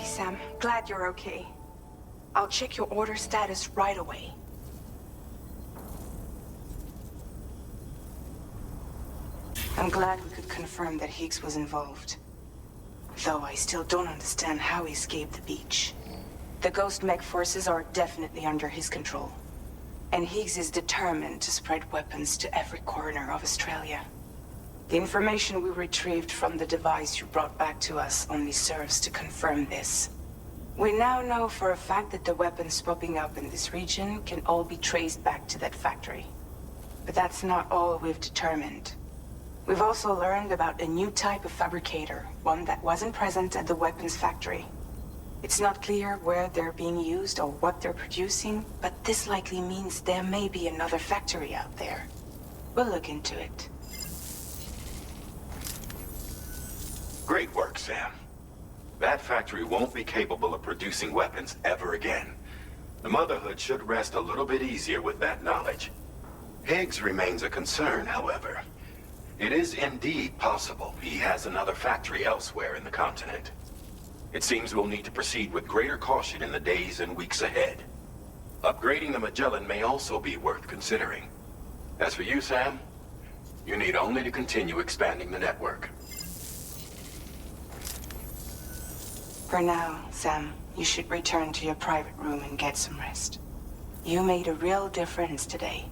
Sam, glad you're okay. I'll check your order status right away. I'm glad we could confirm that Higgs was involved. Though I still don't understand how he escaped the beach. The Ghost Mech forces are definitely under his control. And Higgs is determined to spread weapons to every corner of Australia. The information we retrieved from the device you brought back to us only serves to confirm this. We now know for a fact that the weapons popping up in this region can all be traced back to that factory. But that's not all we've determined. We've also learned about a new type of fabricator, one that wasn't present at the weapons factory. It's not clear where they're being used or what they're producing, but this likely means there may be another factory out there. We'll look into it. Great work, Sam. That factory won't be capable of producing weapons ever again. The Motherhood should rest a little bit easier with that knowledge. Higgs remains a concern, however. It is indeed possible he has another factory elsewhere in the continent. It seems we'll need to proceed with greater caution in the days and weeks ahead. Upgrading the Magellan may also be worth considering. As for you, Sam, you need only to continue expanding the network. For now, Sam, you should return to your private room and get some rest. You made a real difference today.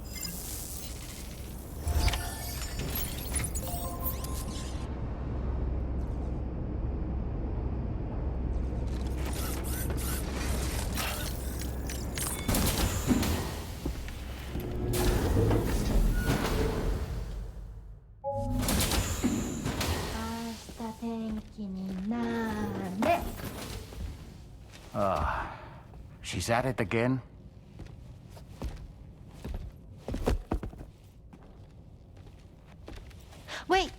She's at it again? Wait!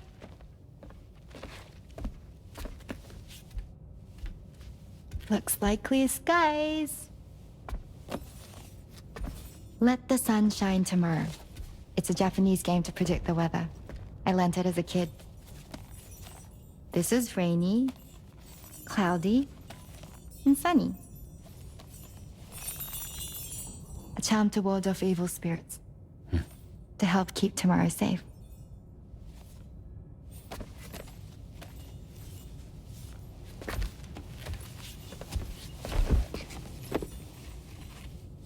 Looks like clear skies. Let the sun shine tomorrow. It's a Japanese game to predict the weather. I learned it as a kid. This is rainy, cloudy, and sunny. A charm to ward off evil spirits. To help keep tomorrow safe.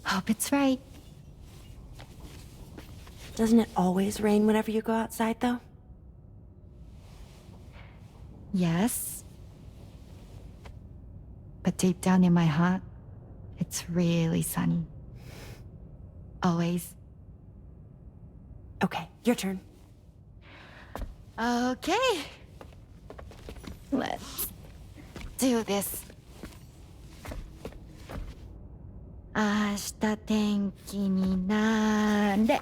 Hope it's right. Doesn't it always rain whenever you go outside, though? Yes. But deep down in my heart, it's really sunny. Always. Okay, your turn. Okay. Let's do this. 明日天気になれ。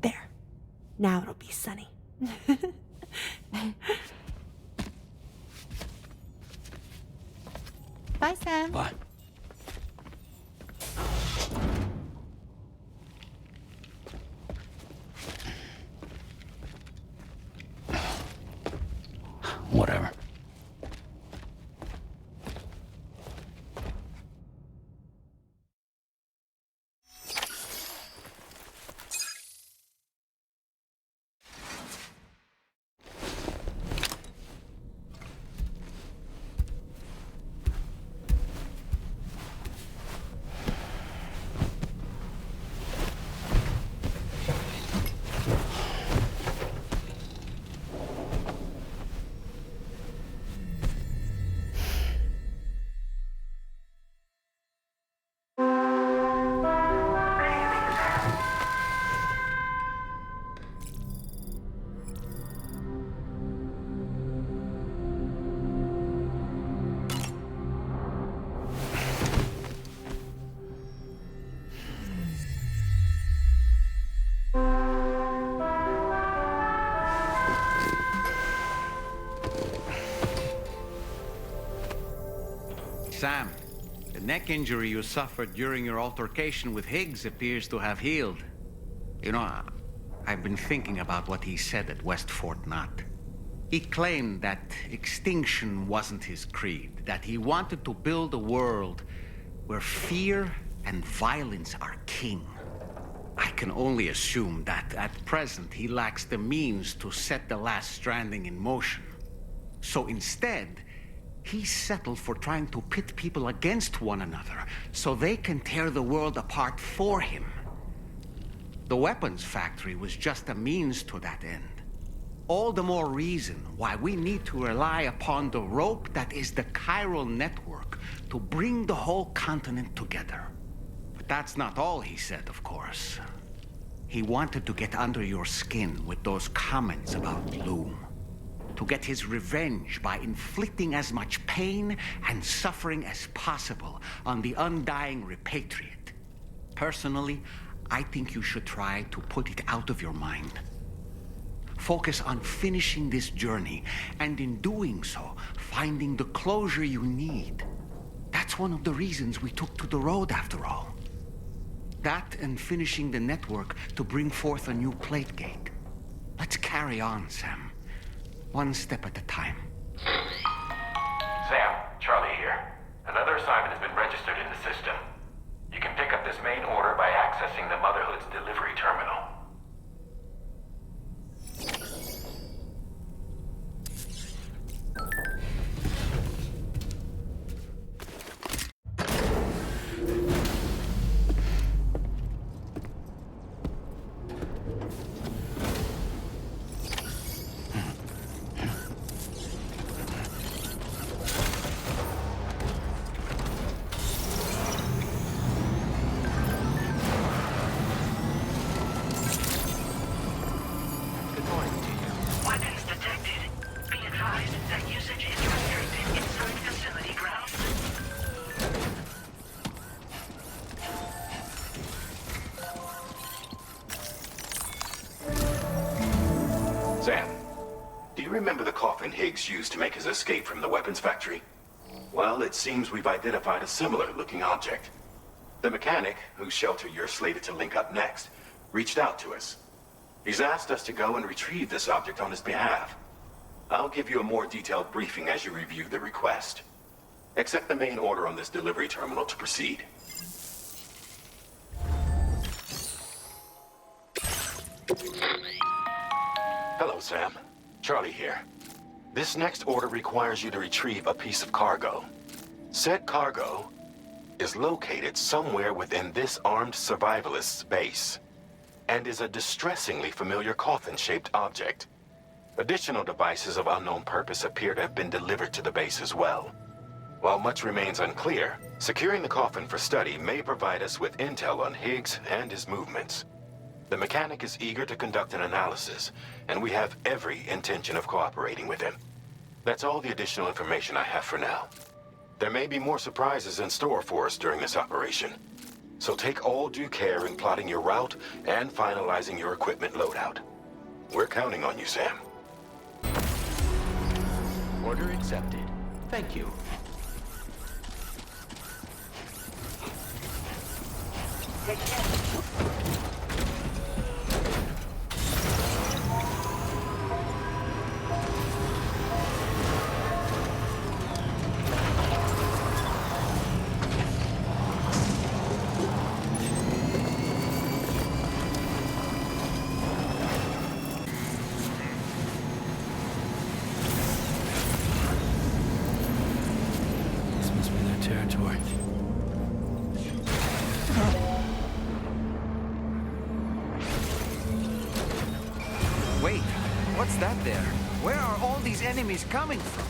There. Now it'll be sunny. Bye, Sam. Bye. Whatever. Sam, the neck injury you suffered during your altercation with Higgs appears to have healed. You know, I've been thinking about what he said at West Fort Knot. He claimed that extinction wasn't his creed, that he wanted to build a world where fear and violence are king. I can only assume that at present he lacks the means to set the last stranding in motion. So instead, he settled for trying to pit people against one another so they can tear the world apart for him. The weapons factory was just a means to that end. All the more reason why we need to rely upon the rope that is the chiral network to bring the whole continent together. But that's not all he said, of course. He wanted to get under your skin with those comments about Loom. To get his revenge by inflicting as much pain and suffering as possible on the undying repatriate. Personally, I think you should try to put it out of your mind. Focus on finishing this journey, and in doing so, finding the closure you need. That's one of the reasons we took to the road, after all. That and finishing the network to bring forth a new plate gate. Let's carry on, Sam. One step at a time. Sam, Charlie here. Another assignment has been registered in the system. You can pick up this main order by accessing the Motherhood's delivery terminal. Sam, do you remember the coffin Higgs used to make his escape from the weapons factory? Well, it seems we've identified a similar-looking object. The mechanic, whose shelter you're slated to link up next, reached out to us. He's asked us to go and retrieve this object on his behalf. I'll give you a more detailed briefing as you review the request. Accept the main order on this delivery terminal to proceed. Hello, Sam. Charlie here. This next order requires you to retrieve a piece of cargo. Said cargo is located somewhere within this armed survivalist's base, and is a distressingly familiar coffin-shaped object. Additional devices of unknown purpose appear to have been delivered to the base as well. While much remains unclear, securing the coffin for study may provide us with intel on Higgs and his movements. The mechanic is eager to conduct an analysis, and we have every intention of cooperating with him. That's all the additional information I have for now. There may be more surprises in store for us during this operation, so take all due care in plotting your route and finalizing your equipment loadout. We're counting on you, Sam. Order accepted. Thank you. This must be their territory. Wait, what's that there? Where are all these enemies coming from?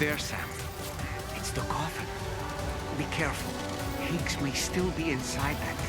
there, Sam. It's the coffin. Be careful. Higgs may still be inside that thing.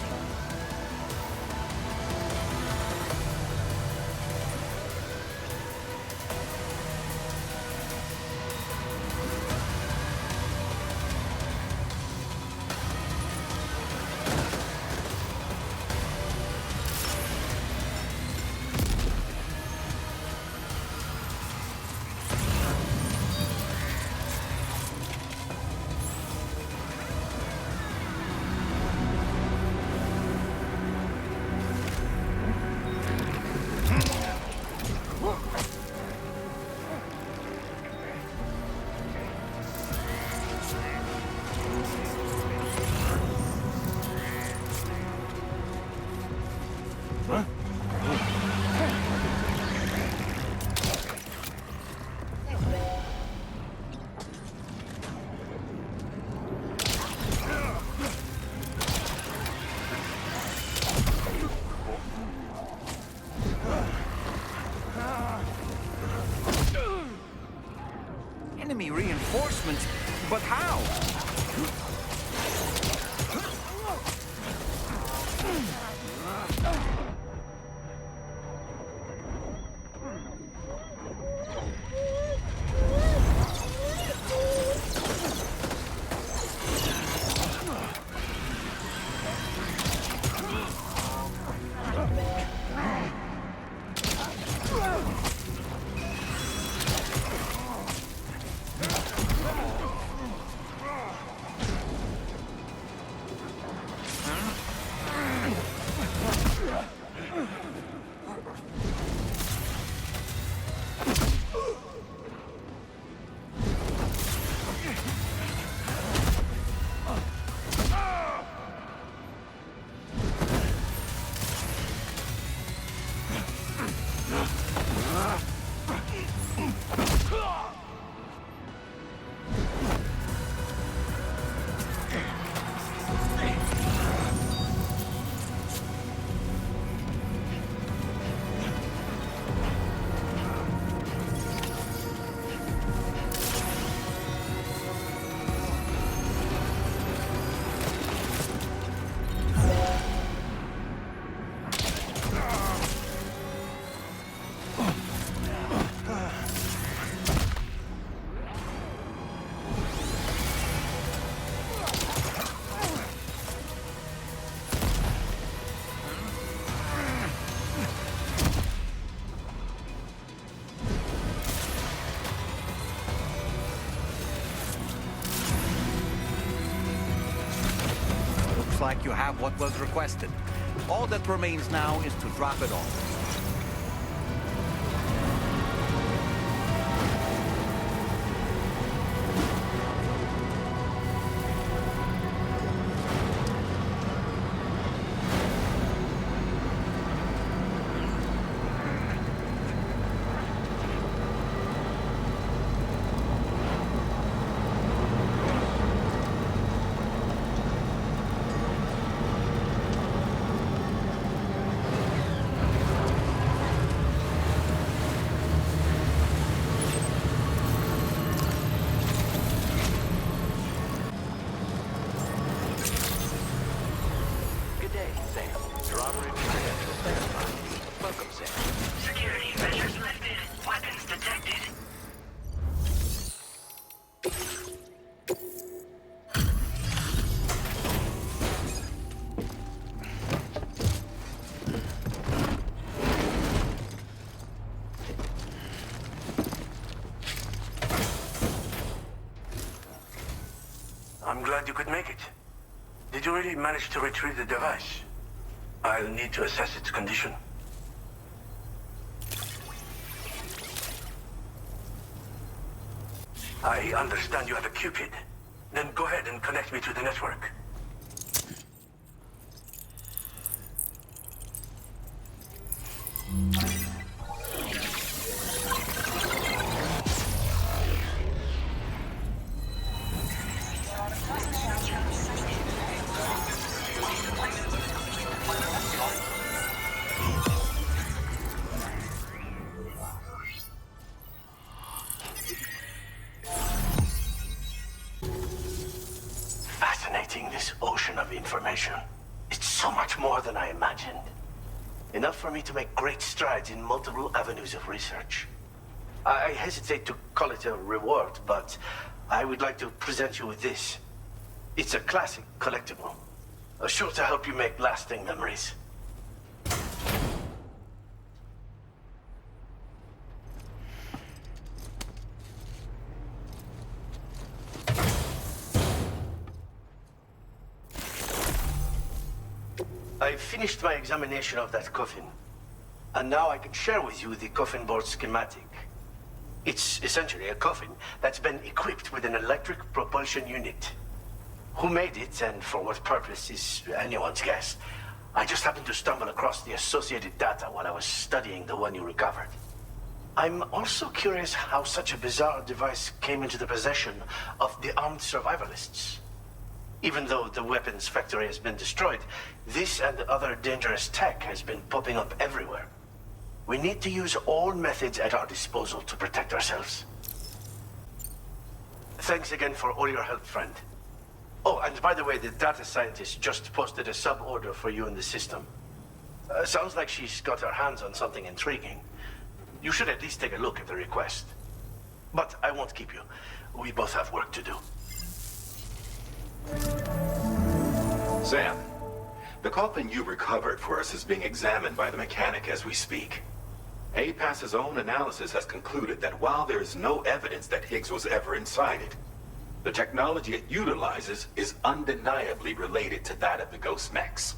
Enemy reinforcements? But how? Like you have what was requested. All that remains now is to drop it off. I'm glad you could make it. Did you really manage to retrieve the device? I'll need to assess its condition. I understand you have a Cupid. Then go ahead and connect me to the network. fascinating, this ocean of information. It's so much more than I imagined. Enough for me to make great strides in multiple avenues of research. I hesitate to call it a reward, but I would like to present you with this. It's a classic collectible, sure to help you make lasting memories. I finished my examination of that coffin, and now I can share with you the coffin board schematic. It's essentially a coffin that's been equipped with an electric propulsion unit. Who made it and for what purpose is anyone's guess. I just happened to stumble across the associated data while I was studying the one you recovered. I'm also curious how such a bizarre device came into the possession of the armed survivalists. Even though the weapons factory has been destroyed, this and other dangerous tech has been popping up everywhere. We need to use all methods at our disposal to protect ourselves. Thanks again for all your help, friend. Oh, and by the way, the data scientist just posted a sub-order for you in the system. Sounds like she's got her hands on something intriguing. You should at least take a look at the request. But I won't keep you. We both have work to do. Sam, the coffin you recovered for us is being examined by the mechanic as we speak. APAS's own analysis has concluded that while there is no evidence that Higgs was ever inside it, the technology it utilizes is undeniably related to that of the Ghost mechs.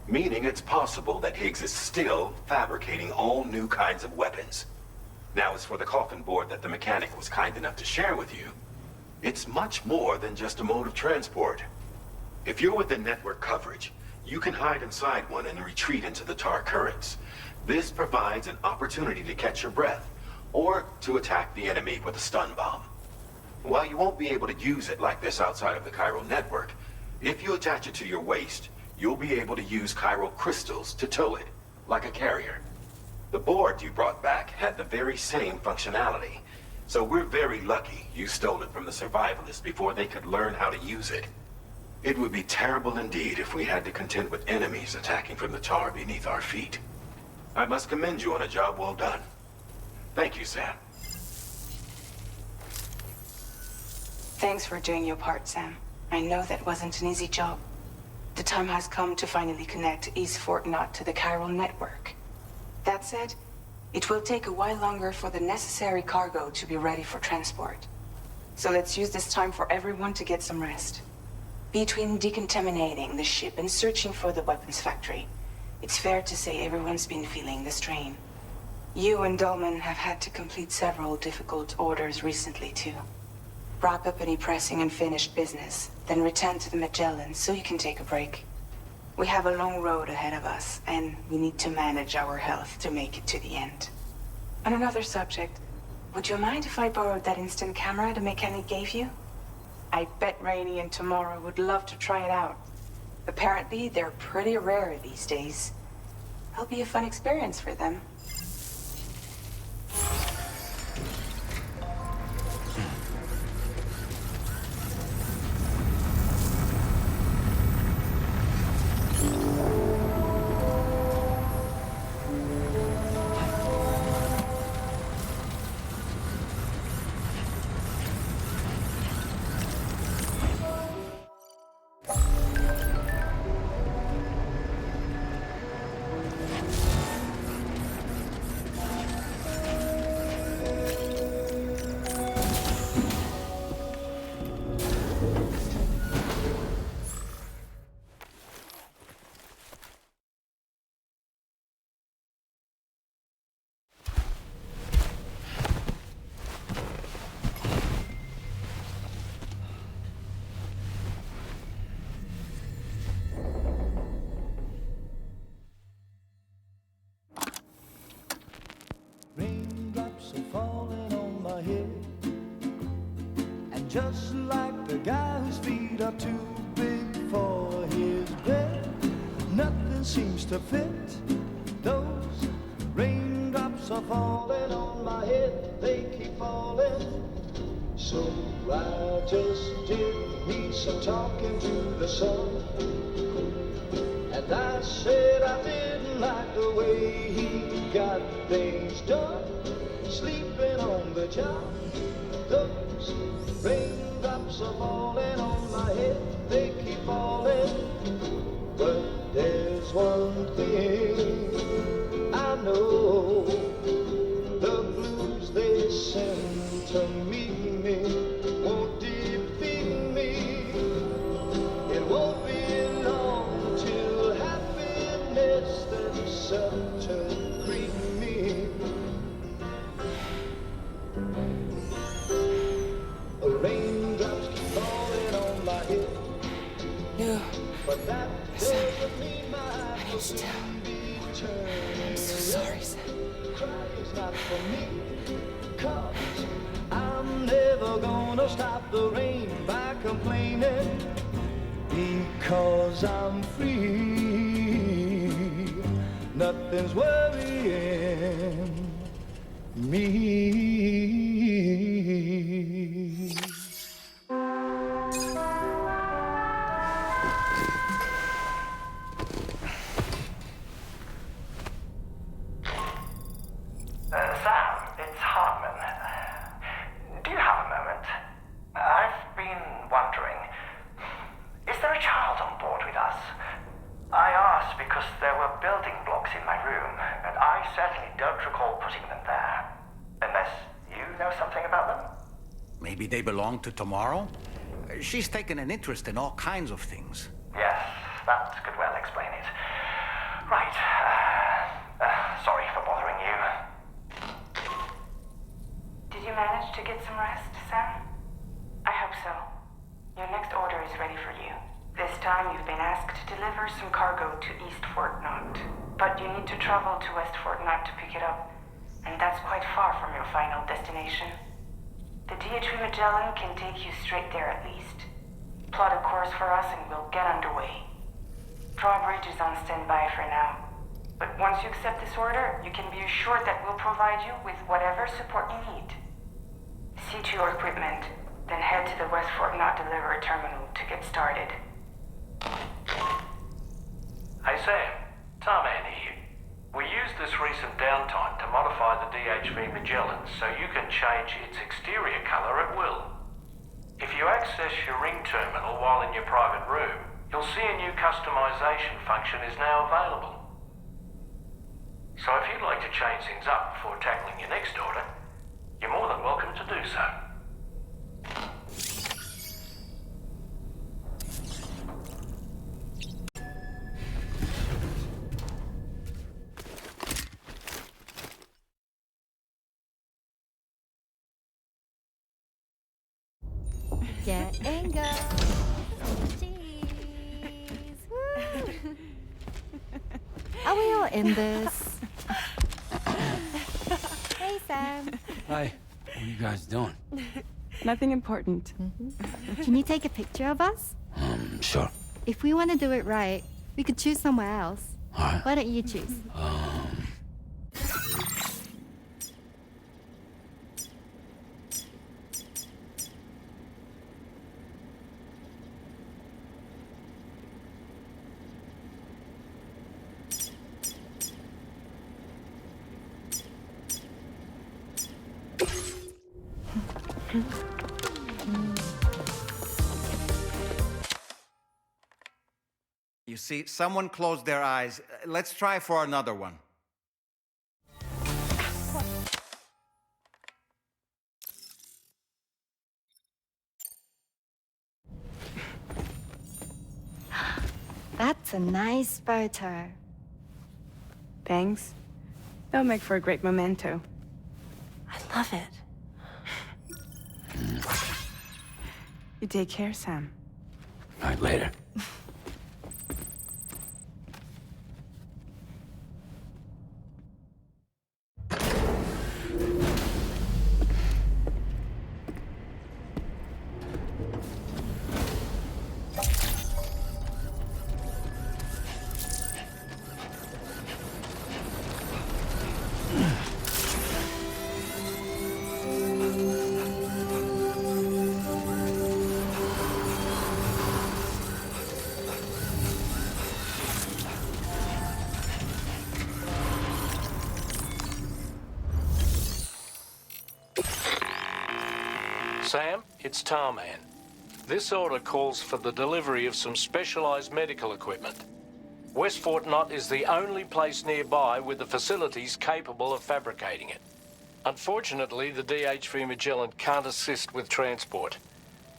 Meaning it's possible that Higgs is still fabricating all new kinds of weapons. Now, as for the coffin board that the mechanic was kind enough to share with you, it's much more than just a mode of transport. If you're within network coverage, you can hide inside one and retreat into the tar currents. This provides an opportunity to catch your breath, or to attack the enemy with a stun bomb. While you won't be able to use it like this outside of the chiral network, if you attach it to your waist, you'll be able to use chiral crystals to tow it, like a carrier. The board you brought back had the very same functionality, so we're very lucky you stole it from the survivalists before they could learn how to use it. It would be terrible indeed if we had to contend with enemies attacking from the tar beneath our feet. I must commend you on a job well done. Thank you, Sam. Thanks for doing your part, Sam. I know that wasn't an easy job. The time has come to finally connect East Fort Knot to the chiral network. That said, it will take a while longer for the necessary cargo to be ready for transport. So let's use this time for everyone to get some rest. Between decontaminating the ship and searching for the weapons factory, it's fair to say everyone's been feeling the strain. You and Dolman have had to complete several difficult orders recently, too. Wrap up any pressing and finished business, then return to the Magellan so you can take a break. We have a long road ahead of us, and we need to manage our health to make it to the end. On another subject, would you mind if I borrowed that instant camera the mechanic gave you? I bet Rainey and Tamara would love to try it out. Apparently, they're pretty rare these days. It'll be a fun experience for them. Raindrops are falling on my head, and just like the guy whose feet are too big for his bed, nothing seems to fit. Those raindrops are falling on my head, they keep falling. So I just did me some talking to the sun. And I said I didn't like the way he got things done. Sleeping on the job, those raindrops are falling on my head, they keep falling. But there's one thing I know, the blues they send to meet me won't defeat me. It won't be long till happiness themselves to greet me. Raindrops keep falling on my head. No. But that doesn't mean my eyes will soon be turning. I'm so sorry, Sam. Crying's not for me, 'cause I'm never gonna stop the rain by complaining, because I'm free. Nothing's worrying me. Sam, it's Hartman. Do you have a moment? I've been wondering, is there a child on board with us? I asked because there were building blocks in my room, and I certainly don't recall putting them there. Unless you know something about them? Maybe they belong to Tomorrow? She's taken an interest in all kinds of things. Yes, that could well explain it. Right. Sorry for bothering you. Did you manage to get some rest, Sam? I hope so. Your next order is ready for you. This time you've been asked to deliver some cargo to East Fort Knott. But you need to travel to West Fort Knott to pick it up. And that's quite far from your final destination. The DHV Magellan can take you straight there at least. Plot a course for us and we'll get underway. Drawbridge is on standby for now. But once you accept this order, you can be assured that we'll provide you with whatever support you need. See to your equipment, then head to the West Fort Knott delivery terminal to get started. Hey Sam, Tarman here. We used this recent downtime to modify the DHV Magellan so you can change its exterior color at will. If you access your ring terminal while in your private room, you'll see a new customization function is now available. So if you'd like to change things up before tackling your next order, you're more than welcome to do so. Get and go. Are we all in this? Hey, Sam. Hi. What are you guys doing? Nothing important. Can you take a picture of us? Sure. If we want to do it right, we could choose somewhere else. All right. Why don't you choose? You see, someone closed their eyes. Let's try for another one. That's a nice photo. Thanks. That'll make for a great memento. I love it. You take care, Sam. All right, later. Sam, it's Tarman. This order calls for the delivery of some specialized medical equipment. West Fort Knott is the only place nearby with the facilities capable of fabricating it. Unfortunately, the DHV Magellan can't assist with transport.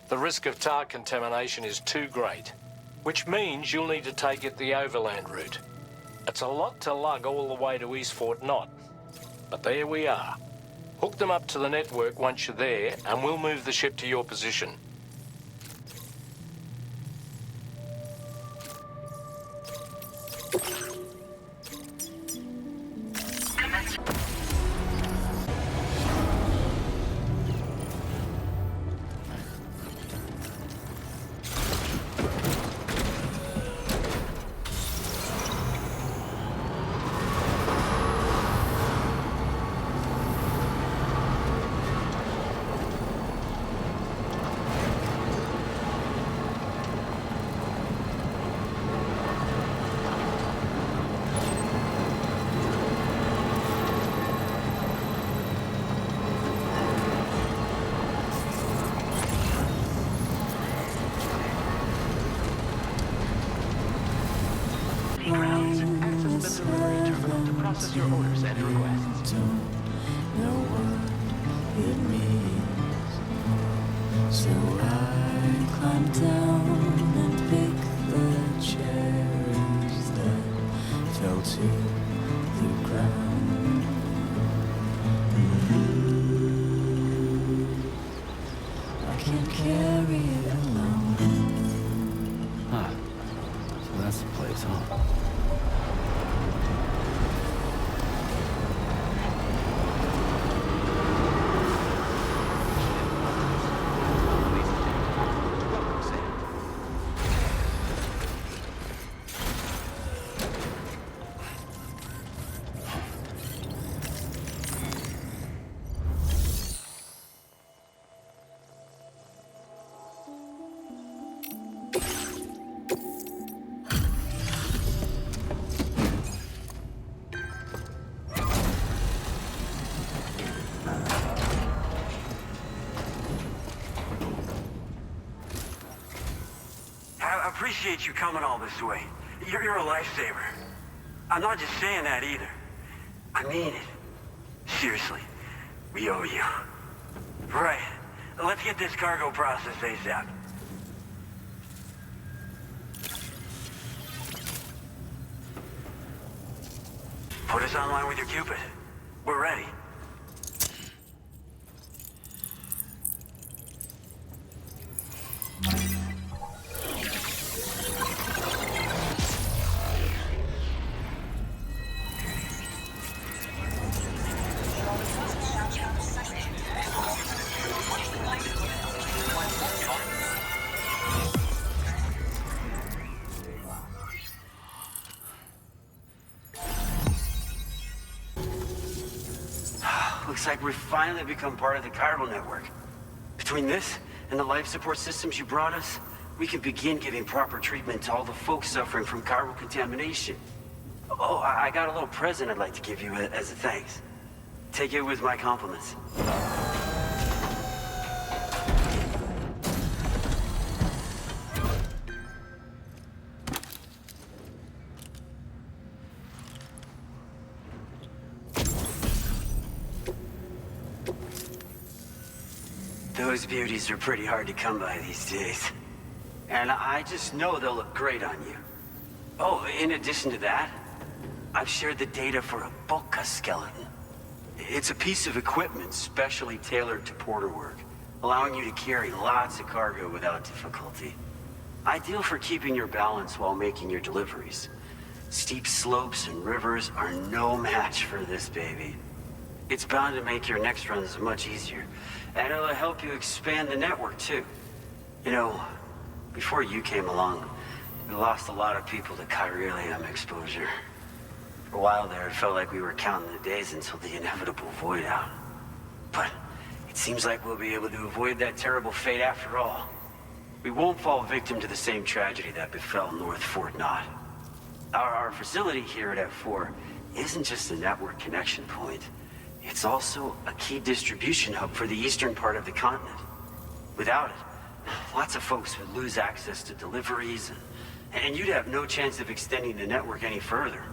The risk of tar contamination is too great, which means you'll need to take it the overland route. It's a lot to lug all the way to East Fort Knott, but there we are. Hook them up to the network once you're there, and we'll move the ship to your position. Process your orders and requests. Know what it means, so I climb down and pick the cherries that fell to the ground. I can't carry it alone. Huh. So that's the place, huh? I appreciate you coming all this way. You're a lifesaver. I'm not just saying that either. I mean it. Seriously, we owe you. Right. Let's get this cargo processed ASAP. Put us online with your Cupid. We're ready. Looks like we've finally become part of the chiral network. Between this and the life support systems you brought us, we can begin giving proper treatment to all the folks suffering from chiral contamination. Oh, I got a little present I'd like to give you as a thanks. Take it with my compliments. Those beauties are pretty hard to come by these days. And I just know they'll look great on you. Oh, in addition to that, I've shared the data for a Boca skeleton. It's a piece of equipment specially tailored to porter work, allowing you to carry lots of cargo without difficulty. Ideal for keeping your balance while making your deliveries. Steep slopes and rivers are no match for this baby. It's bound to make your next runs much easier, and it'll help you expand the network too. You know, before you came along, we lost a lot of people to chiralium exposure. For a while there, it felt like we were counting the days until the inevitable void out. But it seems like we'll be able to avoid that terrible fate after all. We won't fall victim to the same tragedy that befell North Fort Knott. Our facility here at F4 isn't just a network connection point. It's also a key distribution hub for the eastern part of the continent. Without it, lots of folks would lose access to deliveries, and you'd have no chance of extending the network any further.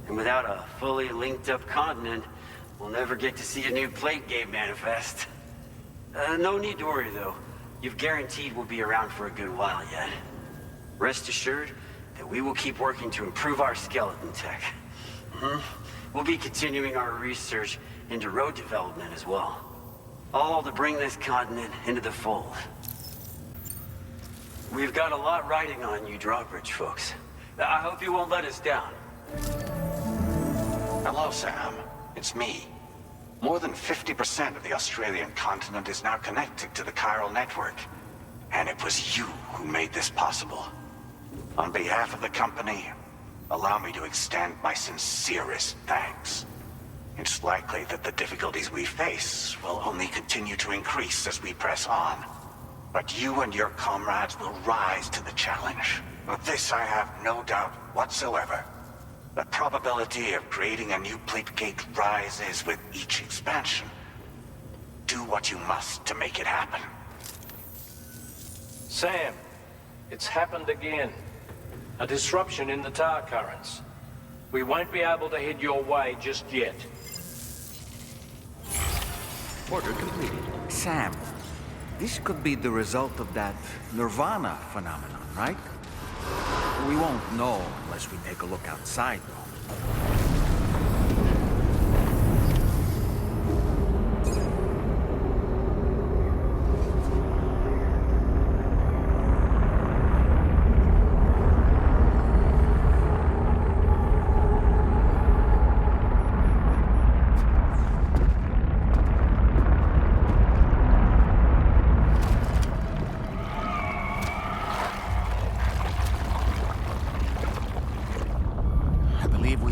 And without a fully linked-up continent, we'll never get to see a new plate game manifest. No need to worry, though. You've guaranteed we'll be around for a good while yet. Rest assured that we will keep working to improve our skeleton tech. We'll be continuing our research into road development as well. All to bring this continent into the fold. We've got a lot riding on you drawbridge folks. I hope you won't let us down. Hello, Sam. It's me. More than 50% of the Australian continent is now connected to the chiral network. And it was you who made this possible. On behalf of the company, allow me to extend my sincerest thanks. It's likely that the difficulties we face will only continue to increase as we press on. But you and your comrades will rise to the challenge. Of this I have no doubt whatsoever. The probability of creating a new plate gate rises with each expansion. Do what you must to make it happen. Sam, it's happened again. A disruption in the tar currents. We won't be able to head your way just yet. Order completed. Sam, this could be the result of that Nirvana phenomenon, right? We won't know unless we take a look outside, though.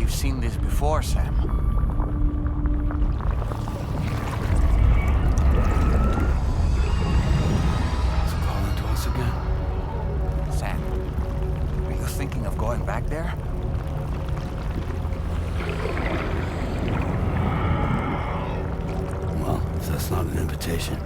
Seen this before, Sam. It's calling to us again. Sam, are you thinking of going back there? Well, if that's not an invitation.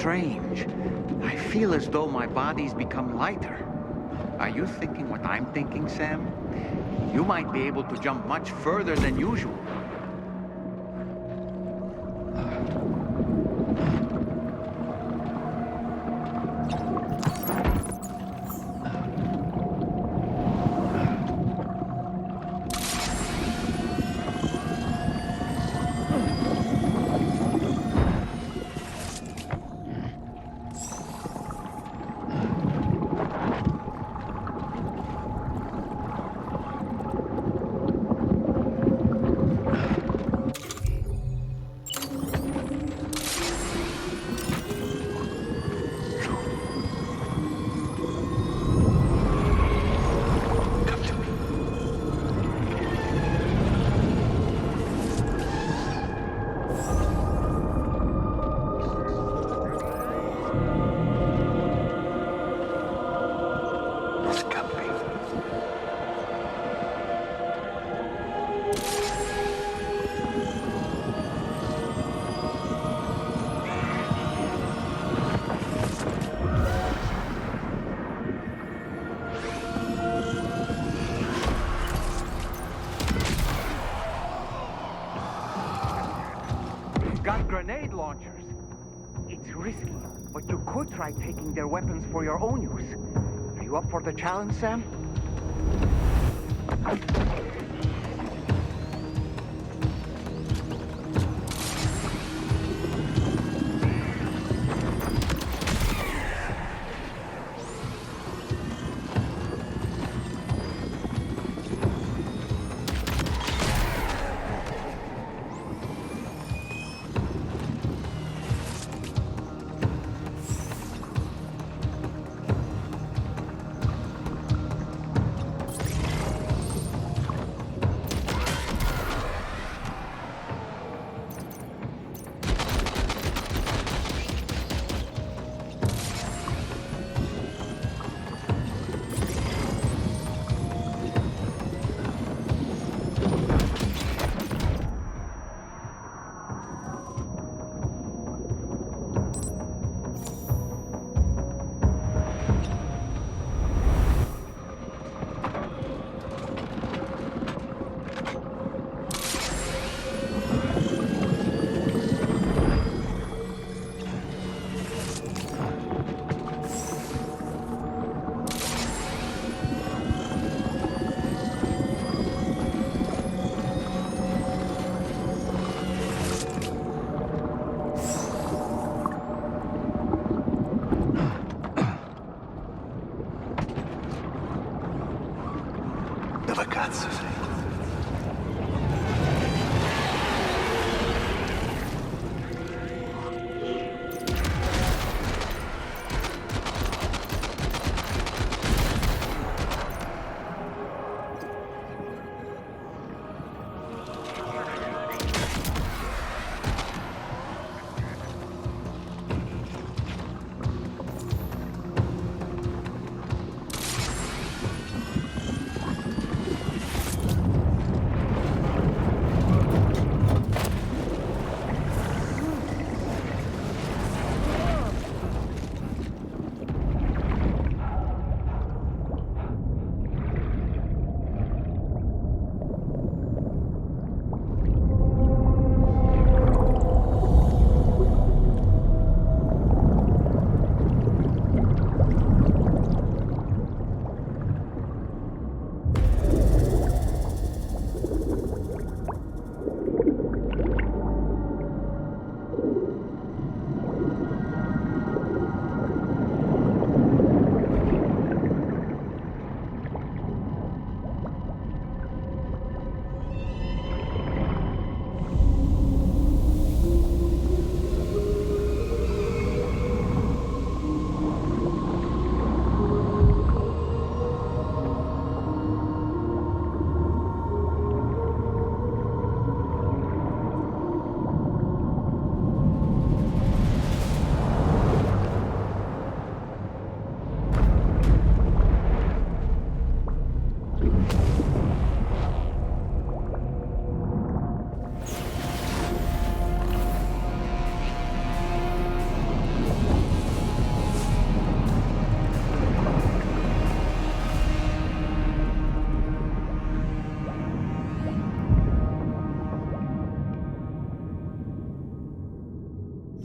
strange. I feel as though my body's become lighter. Are you thinking what I'm thinking, Sam? You might be able to jump much further than usual. Got grenade launchers. It's risky, but you could try taking their weapons for your own use. Are you up for the challenge, Sam?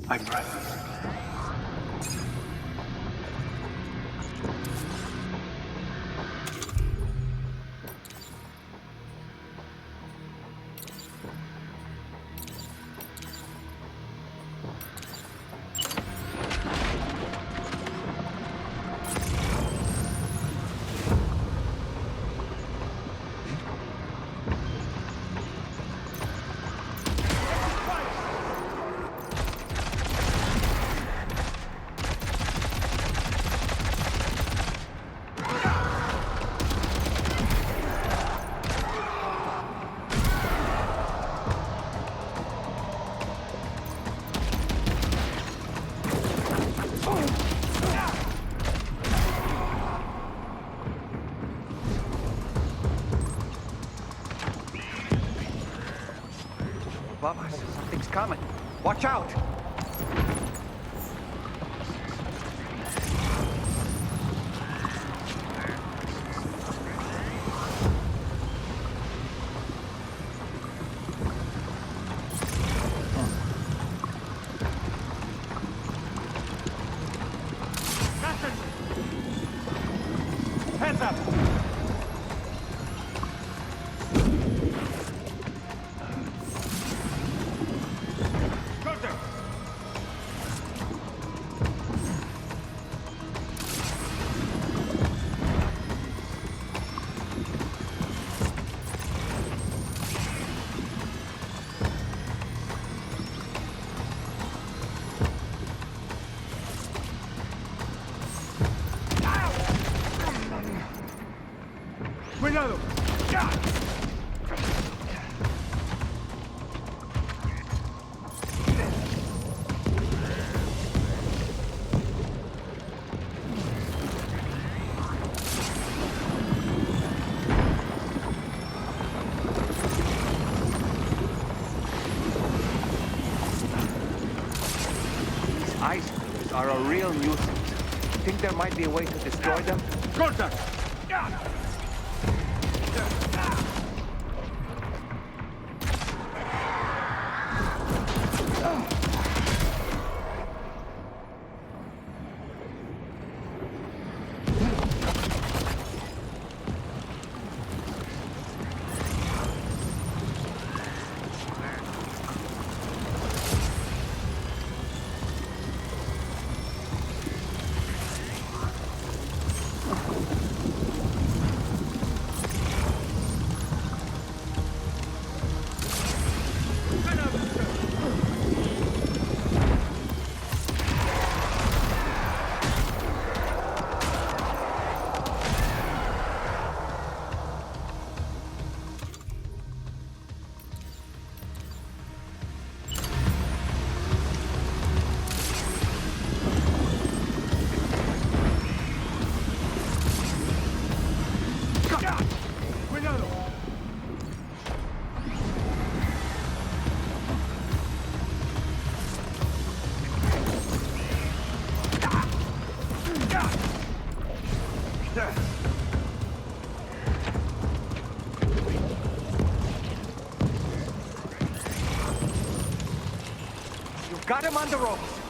I'm ready. Bubba, something's coming. Watch out! Hands up! Cuidado! These ice cubes are a real nuisance. Think there might be a way to destroy them? Contact! You've got him on the ropes.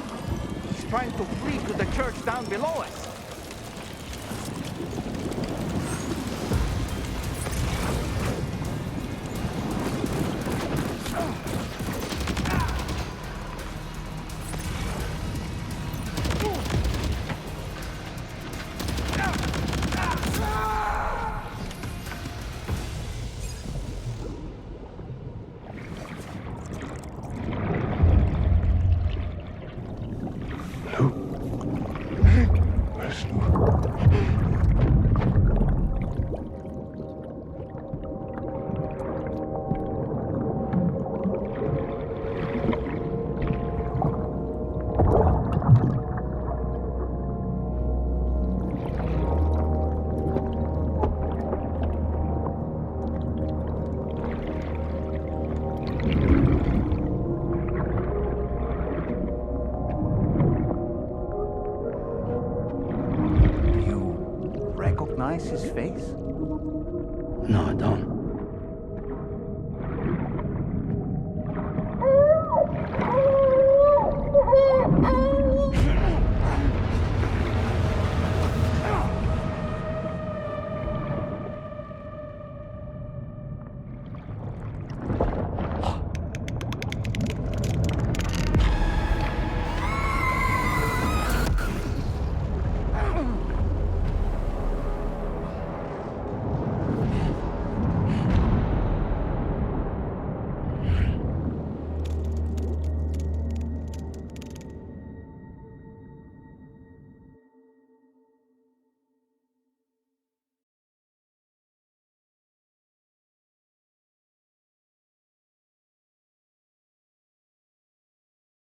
He's trying to flee to the church down below us. Recognize his face? No, I don't.